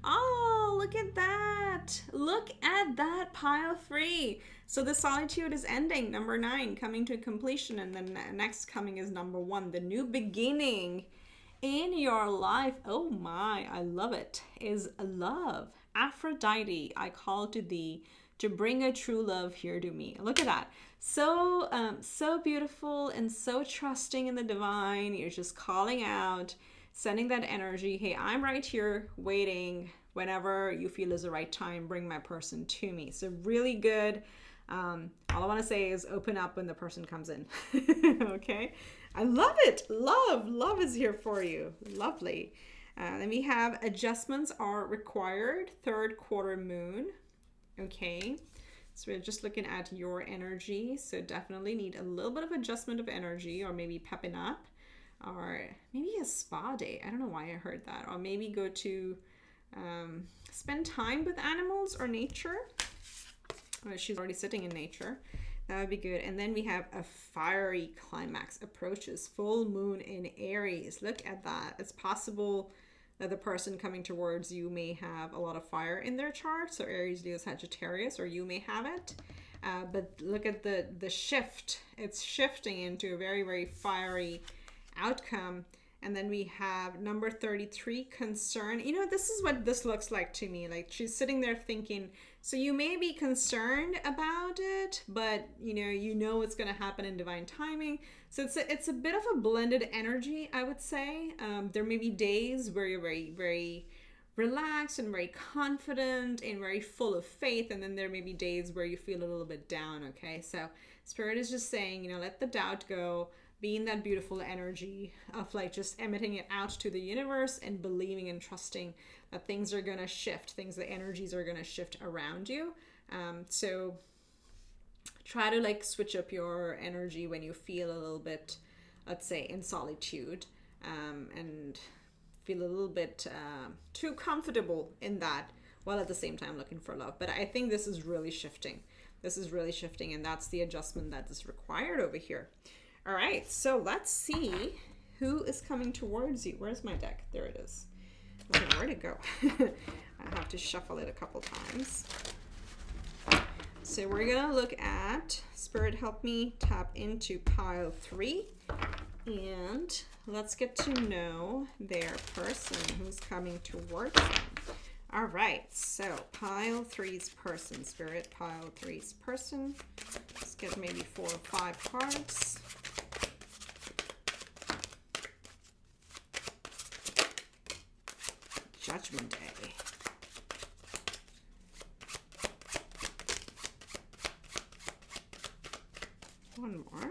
Oh, look at that. Look at that, pile 3. So the solitude is ending, number 9, coming to completion. And then next coming is number 1, the new beginning in your life. Oh my, I love it. Is love. Aphrodite, I call to thee to bring a true love here to me. Look at that. So beautiful and so trusting in the divine. You're just calling out, sending that energy. Hey, I'm right here waiting. Whenever you feel is the right time, bring my person to me. So really good. All I want to say is open up when the person comes in. Okay. I love it. Love is here for you. Lovely. Then we have adjustments are required. 3rd quarter moon. Okay. So we're just looking at your energy. So definitely need a little bit of adjustment of energy, or maybe pepping up, or maybe a spa day. I don't know why I heard that. Or maybe go to spend time with animals or nature. Oh, she's already sitting in nature. That would be good. And then we have a fiery climax approaches, full moon in Aries. Look at that. It's possible that the person coming towards you may have a lot of fire in their chart. So Aries, Leo, Sagittarius, or you may have it. But look at the shift. It's shifting into a very, very fiery outcome. And then we have number 33, concern. You know, this is what this looks like to me. Like she's sitting there thinking, so you may be concerned about it, but you know it's going to happen in divine timing. So it's a bit of a blended energy, I would say. There may be days where you're very, very relaxed and very confident and very full of faith. And then there may be days where you feel a little bit down, okay? So Spirit is just saying, let the doubt go. Be in that beautiful energy of like just emitting it out to the universe and believing and trusting that things are going to shift, the energies are going to shift around you. So try to like switch up your energy when you feel a little bit, let's say, in solitude, and feel a little bit too comfortable in that, while at the same time looking for love. But I think this is really shifting. And that's the adjustment that is required over here. All right, so let's see who is coming towards you. Where's my deck? There it is. Okay, where'd it go? I have to shuffle it a couple times. So we're gonna look at, Spirit, help me tap into pile 3, and let's get to know their person who's coming towards them. All right, so pile 3's person, Spirit, pile 3's person. Let's get maybe 4 or 5 cards. Judgment Day. One more.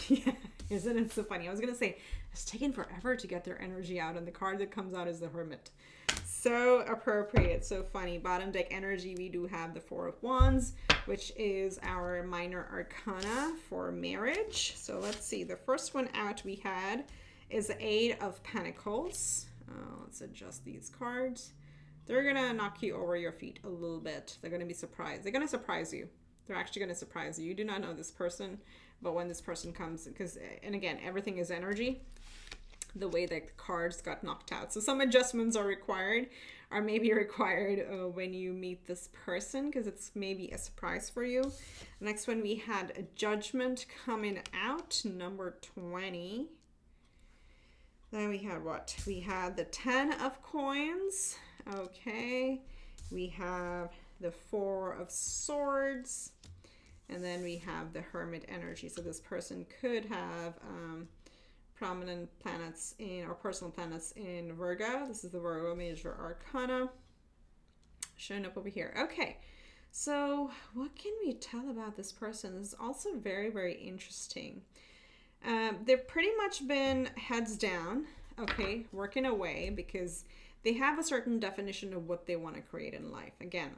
Yeah, isn't it so funny? I was going to say, it's taken forever to get their energy out, and the card that comes out is the Hermit. So appropriate, so funny. Bottom deck energy, we do have the 4 of Wands, which is our minor arcana for marriage. So let's see, the first one out we had is the 8 of Pentacles. Let's adjust these cards. They're gonna knock you over your feet a little bit. They're gonna be surprised. They're gonna surprise you. They're actually gonna surprise you. You do not know this person, but when this person comes, and again, everything is energy, the way that the cards got knocked out. So some adjustments are required, or maybe required when you meet this person, because it's maybe a surprise for you. Next one, we had a Judgment coming out, number 20. Then we had what? We had the 10 of Coins. Okay. We have the 4 of Swords. And then we have the Hermit energy. So this person could have prominent planets in, or personal planets in Virgo. This is the Virgo major arcana showing up over here. Okay, so what can we tell about this person? This is also very, very interesting. They've pretty much been heads down, okay, working away, because they have a certain definition of what they want to create in life. Again,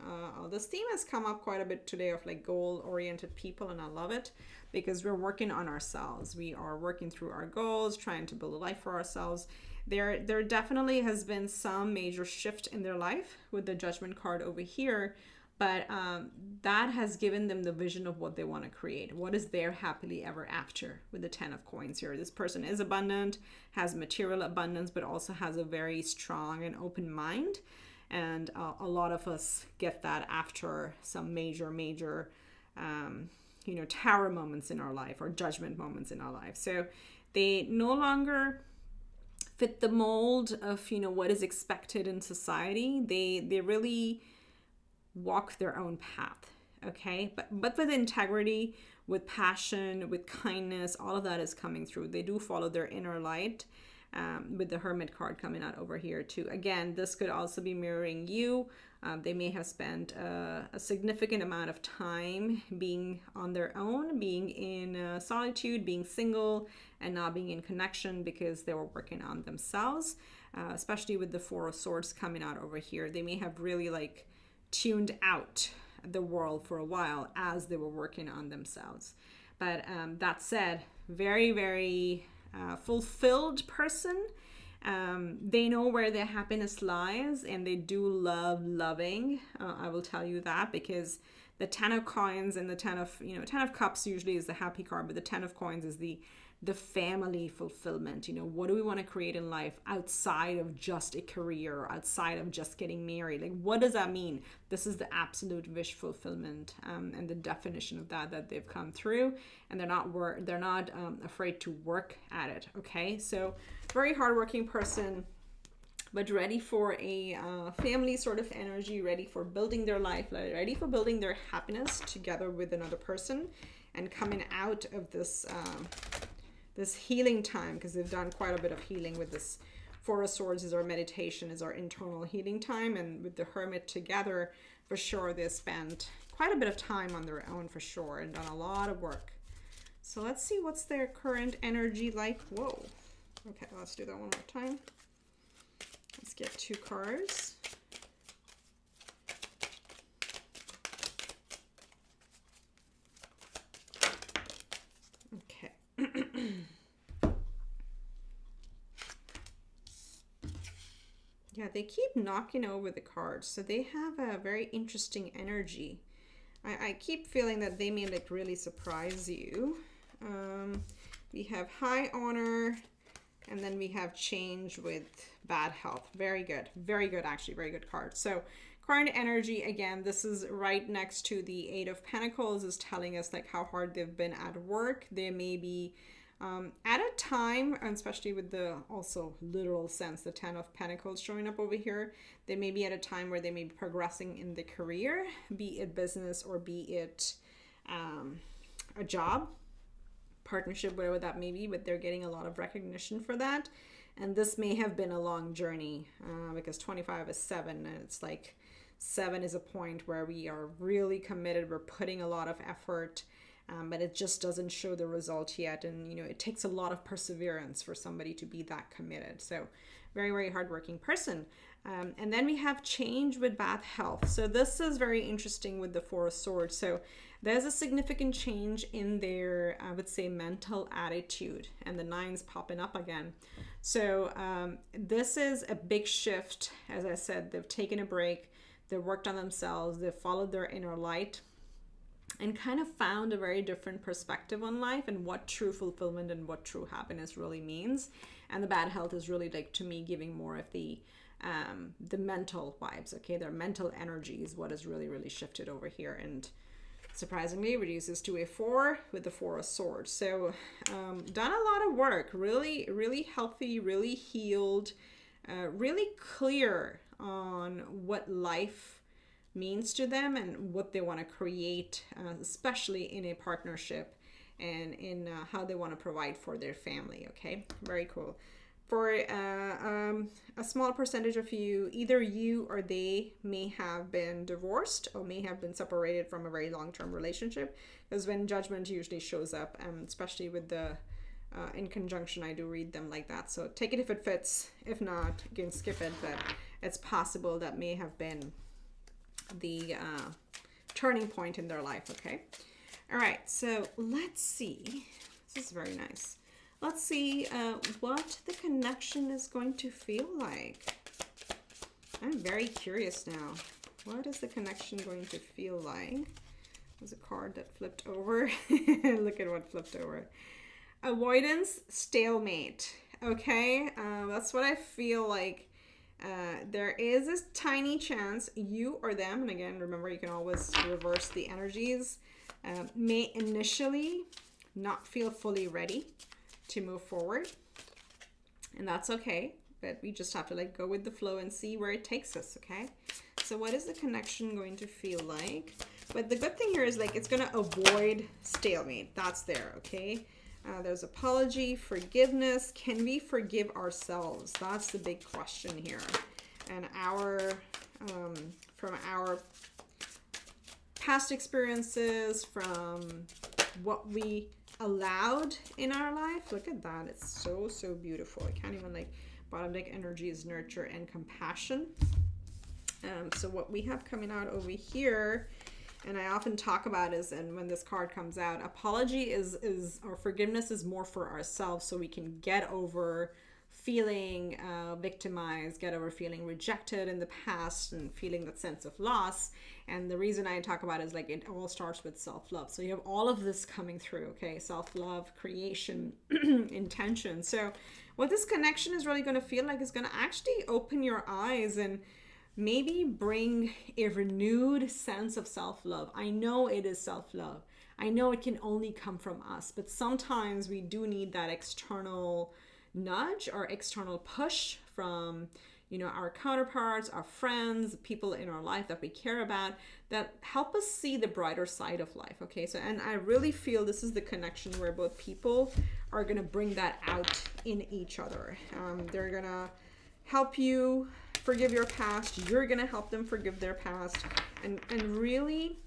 this theme has come up quite a bit today of like goal-oriented people, and I love it because we're working on ourselves. We are working through our goals, trying to build a life for ourselves. There definitely has been some major shift in their life with the Judgment card over here, but that has given them the vision of what they want to create. What is their happily ever after with the 10 of Coins here? This person is abundant, has material abundance, but also has a very strong and open mind. And a lot of us get that after some major tower moments in our life, or judgment moments in our life. So they no longer fit the mold of what is expected in society. They really walk their own path, okay, but with integrity, with passion, with kindness. All of that is coming through. They do follow their inner light, with the Hermit card coming out over here too. Again, this could also be mirroring you. They may have spent a significant amount of time being on their own, being in solitude, being single, and not being in connection because they were working on themselves, especially with the 4 of Swords coming out over here. They may have really like tuned out the world for a while as they were working on themselves. But that said, very, very fulfilled person. They know where their happiness lies, and they do love loving. I will tell you that, because the 10 of Coins and the 10 of Cups usually is the happy card, but the 10 of Coins is the the family fulfillment. You know, what do we want to create in life outside of just a career, outside of just getting married? Like, what does that mean? This is the absolute wish fulfillment, and the definition of that they've come through, and they're not afraid to work at it. Okay, so very hardworking person, but ready for a family sort of energy, ready for building their life, ready for building their happiness together with another person, and coming out of this this healing time, because they've done quite a bit of healing with this. Four of Swords is our meditation, is our internal healing time, and with the Hermit together, for sure, they spent quite a bit of time on their own, for sure, and done a lot of work. So let's see what's their current energy like. Whoa. Okay, let's do that one more time. Let's get 2 cards. Okay. Yeah, they keep knocking over the cards, so they have a very interesting energy. I keep feeling that they may like really surprise you. We have high honor, and then we have change with bad health. Very good actually, very good card. So current energy, again, this is right next to the 8 of Pentacles, is telling us like how hard they've been at work. They may be at a time, and especially with the also literal sense, the 10 of Pentacles showing up over here, they may be at a time where they may be progressing in the career, be it business or be it a job, partnership, whatever that may be, but they're getting a lot of recognition for that. And this may have been a long journey, because 25 is 7, and it's like 7 is a point where we are really committed, we're putting a lot of effort, but it just doesn't show the result yet. And you know, it takes a lot of perseverance for somebody to be that committed. So very, very hardworking person. And then we have change with bad health. So this is very interesting with the 4 of Swords. So there's a significant change in their, I would say, mental attitude, and the 9's popping up again. So this is a big shift. As I said, they've taken a break, they've worked on themselves, they've followed their inner light, and kind of found a very different perspective on life and what true fulfillment and what true happiness really means. And the bad health is really, like, to me, giving more of the mental vibes. Okay, their mental energy is what has really, really shifted over here, and surprisingly reduces to a 4 with the 4 of Swords. So done a lot of work, really, really healthy, really healed, really clear on what life means to them and what they want to create, especially in a partnership, and in how they want to provide for their family. Okay, very cool. For a small percentage of you, either you or they may have been divorced or may have been separated from a very long-term relationship, because when judgment usually shows up, especially with the in conjunction, I do read them like that. So take it if it fits. If not, you can skip it, but it's possible that may have been the turning point in their life. Okay. All right. So let's see. This is very nice. Let's see what the connection is going to feel like. I'm very curious now. What is the connection going to feel like? There's a card that flipped over. Look at what flipped over. Avoidance, stalemate. Okay, that's what I feel like. There is a tiny chance you or them, and again, remember, you can always reverse the energies, may initially not feel fully ready to move forward, and that's okay, but we just have to like go with the flow and see where it takes us. Okay, so what is the connection going to feel like? But the good thing here is like it's going to avoid stalemate. That's there. Okay, there's apology, forgiveness. Can we forgive ourselves? That's the big question here. And from our past experiences, from what we allowed in our life. Look at that. It's so, so beautiful. I can't even, like, bottom deck energy is nurture and compassion. So what we have coming out over here, and I often talk about is, and when this card comes out, apology is or forgiveness is more for ourselves, so we can get over feeling victimized, get over feeling rejected in the past and feeling that sense of loss. And the reason I talk about it is like it all starts with self-love. So you have all of this coming through, okay? Self-love, creation, intention. So what this connection is really going to feel like is going to actually open your eyes and maybe bring a renewed sense of self-love. I know it is self-love. I know it can only come from us, but sometimes we do need that external nudge or external push from, you know, our counterparts, our friends, people in our life that we care about, that help us see the brighter side of life. Okay, so, and I really feel this is the connection where both people are going to bring that out in each other. They're going to help you forgive your past. You're going to help them forgive their past. And really,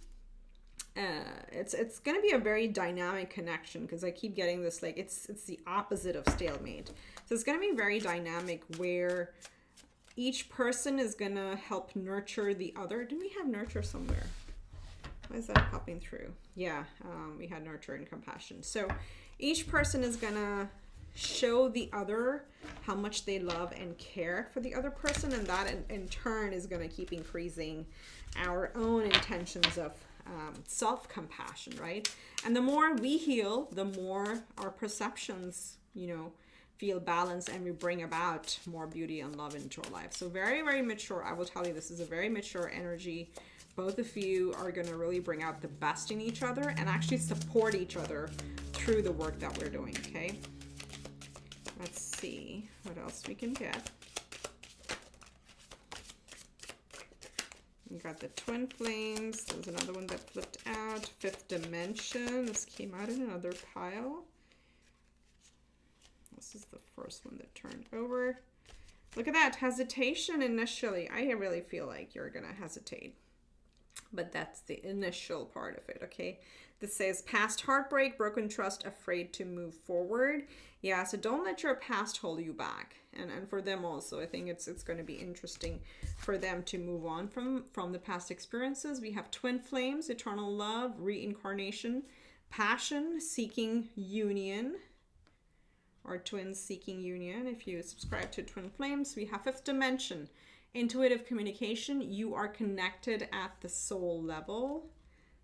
it's going to be a very dynamic connection, because I keep getting this, like, it's the opposite of stalemate. So it's going to be very dynamic where each person is going to help nurture the other. Do we have nurture somewhere? Why is that popping through? Yeah, we had nurture and compassion. So each person is going to show the other how much they love and care for the other person, and that in turn is going to keep increasing our own intentions of self-compassion, right? And the more we heal, the more our perceptions, you know, feel balanced, and we bring about more beauty and love into our life. So very, very mature. I will tell you, this is a very mature energy. Both of you are going to really bring out the best in each other and actually support each other through the work that we're doing, okay? Let's see what else we can get. We got the twin flames. There's another one that flipped out. Fifth dimension. This came out in another pile. This is the first one that turned over. Look at that. Hesitation initially. I really feel like you're going to hesitate. But that's the initial part of it, okay? This says past heartbreak, broken trust, afraid to move forward. Yeah, so don't let your past hold you back. And for them also, I think it's going to be interesting for them to move on from the past experiences. We have twin flames, eternal love, reincarnation, passion, seeking union, or twins seeking union. If you subscribe to twin flames, we have fifth dimension, intuitive communication. You are connected at the soul level.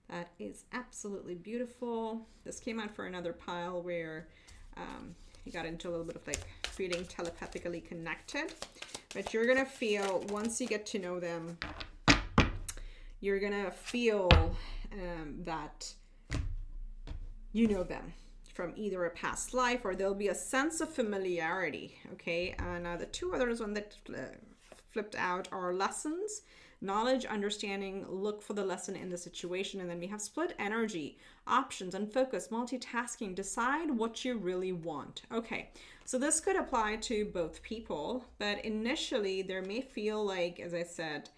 That is absolutely beautiful. This came out for another pile where you got into a little bit of like feeling telepathically connected. But you're going to feel, once you get to know them, you're going to feel that you know them from either a past life, or there'll be a sense of familiarity, okay? And the two others one that flipped out are lessons, knowledge, understanding, look for the lesson in the situation. And then we have split energy, options, and focus, multitasking, decide what you really want. Okay, so this could apply to both people, but initially there may feel like, as I said,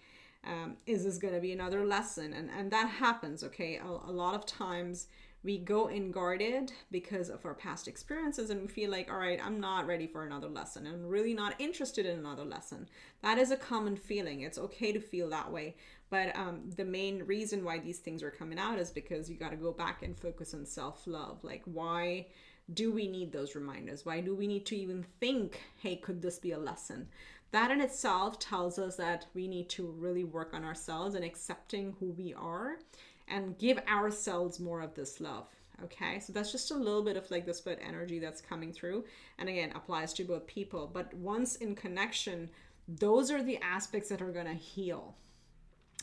is this going to be another lesson? And that happens, okay? A lot of times we go in guarded because of our past experiences, and we feel like, all right, I'm not ready for another lesson. I'm really not interested in another lesson. That is a common feeling. It's okay to feel that way. But the main reason why these things are coming out is because you got to go back and focus on self-love. Like, why do we need those reminders? Why do we need to even think, hey, could this be a lesson? That in itself tells us that we need to really work on ourselves and accepting who we are, and give ourselves more of this love. Okay, so that's just a little bit of like the split energy that's coming through, and again applies to both people. But once in connection, those are the aspects that are going to heal,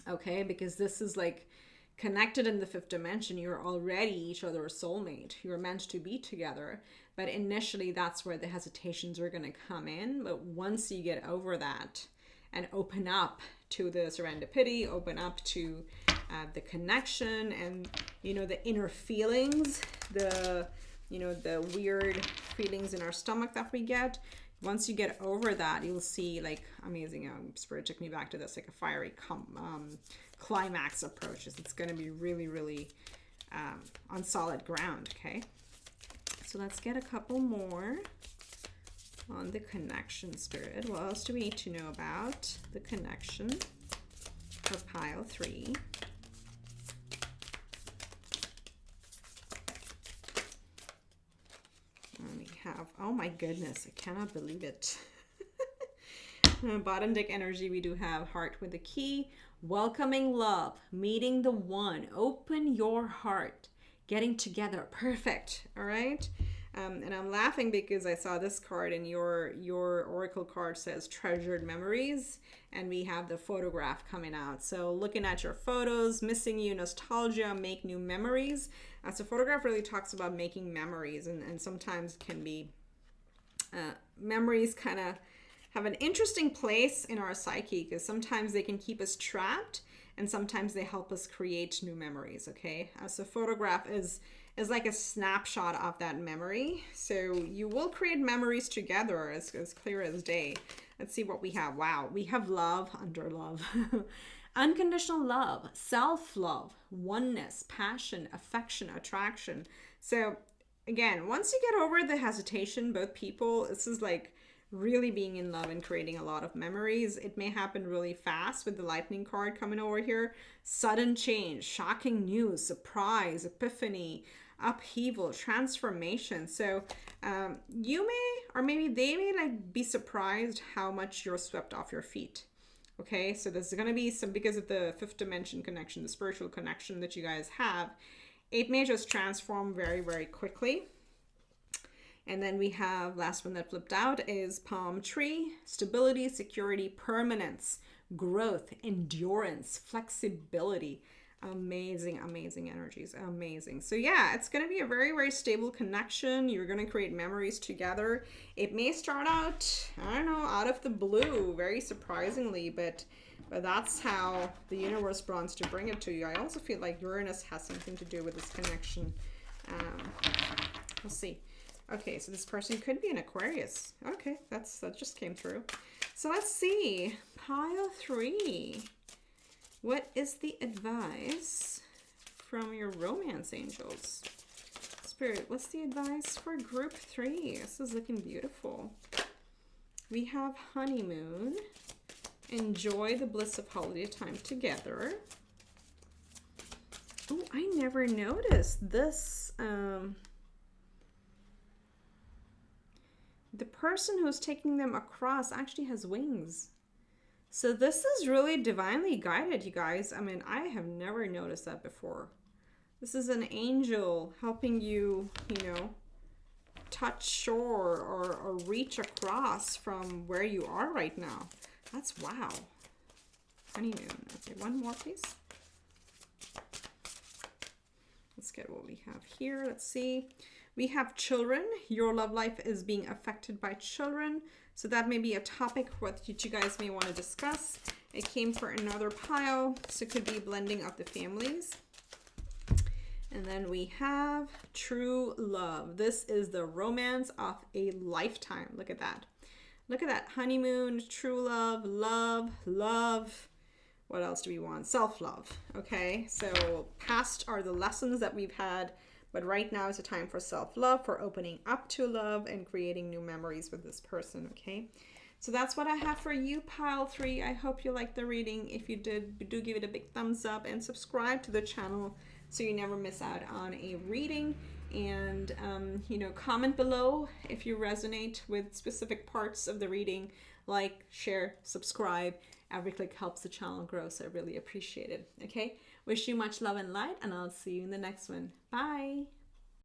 okay? Because this is like connected in the fifth dimension. You're already each other's soulmate. You're meant to be together, but initially that's where the hesitations are going to come in. But once you get over that and open up to the serendipity, open up to the connection, and you know, the inner feelings, the, you know, the weird feelings in our stomach that we get, once you get over that, you'll see like amazing. Spirit took me back to this, like a fiery climax approaches. It's going to be really, really on solid ground. Okay, so let's get a couple more on the connection, Spirit. What else do we need to know about the connection for pile 3? And we have, oh my goodness, I cannot believe it. Bottom deck energy, we do have heart with the key, welcoming love, meeting the one, open your heart, getting together. Perfect. All right. And I'm laughing because I saw this card, and your oracle card says treasured memories, and we have the photograph coming out. So looking at your photos, missing you, nostalgia, make new memories. So photograph really talks about making memories, and sometimes can be memories kind of have an interesting place in our psyche, because sometimes they can keep us trapped, and sometimes they help us create new memories. Okay, so photograph is like a snapshot of that memory. So you will create memories together, as clear as day. Let's see what we have. Wow, we have love under love. Unconditional love, self-love, oneness, passion, affection, attraction. So again, once you get over the hesitation, both people, this is like really being in love and creating a lot of memories. It may happen really fast with the lightning card coming over here. Sudden change, shocking news, surprise, epiphany, upheaval, transformation. So you may, or maybe they may like be surprised how much you're swept off your feet. Okay, so there's going to be some, because of the fifth dimension connection, the spiritual connection that you guys have, it may just transform very, very quickly. And then we have, last one that flipped out is palm tree, stability, security, permanence, growth, endurance, flexibility. Amazing, amazing energies. Amazing. So yeah, it's going to be a very, very stable connection. You're going to create memories together. It may start out, I don't know, out of the blue, very surprisingly, but that's how the universe wants to bring it to you. I also feel like Uranus has something to do with this connection. We'll see. Okay, so this person could be an Aquarius. Okay, that just came through. So let's see. Pile 3. What is the advice from your romance angels? Spirit, what's the advice for group 3? This is looking beautiful. We have honeymoon. Enjoy the bliss of holiday time together. Oh, I never noticed this. The person who's taking them across actually has wings. So this is really divinely guided, you guys. I mean, I have never noticed that before. This is an angel helping you, you know, touch shore or reach across from where you are right now. That's wow. Honeymoon. Okay, one more, please. Let's get what we have here. Let's see. We have children. Your love life is being affected by children. So that may be a topic what you guys may want to discuss. It came for another pile. So it could be blending of the families. And then we have true love. This is the romance of a lifetime. Look at that. Look at that. Honeymoon, true love, love, love. What else do we want? Self-love. Okay. So past are the lessons that we've had. But right now is a time for self-love, for opening up to love and creating new memories with this person, okay? So that's what I have for you, pile 3. I hope you liked the reading. If you did, do give it a big thumbs up and subscribe to the channel so you never miss out on a reading. And, you know, comment below if you resonate with specific parts of the reading. Like, share, subscribe. Every click helps the channel grow, so I really appreciate it, okay? Wish you much love and light, and I'll see you in the next one. Bye!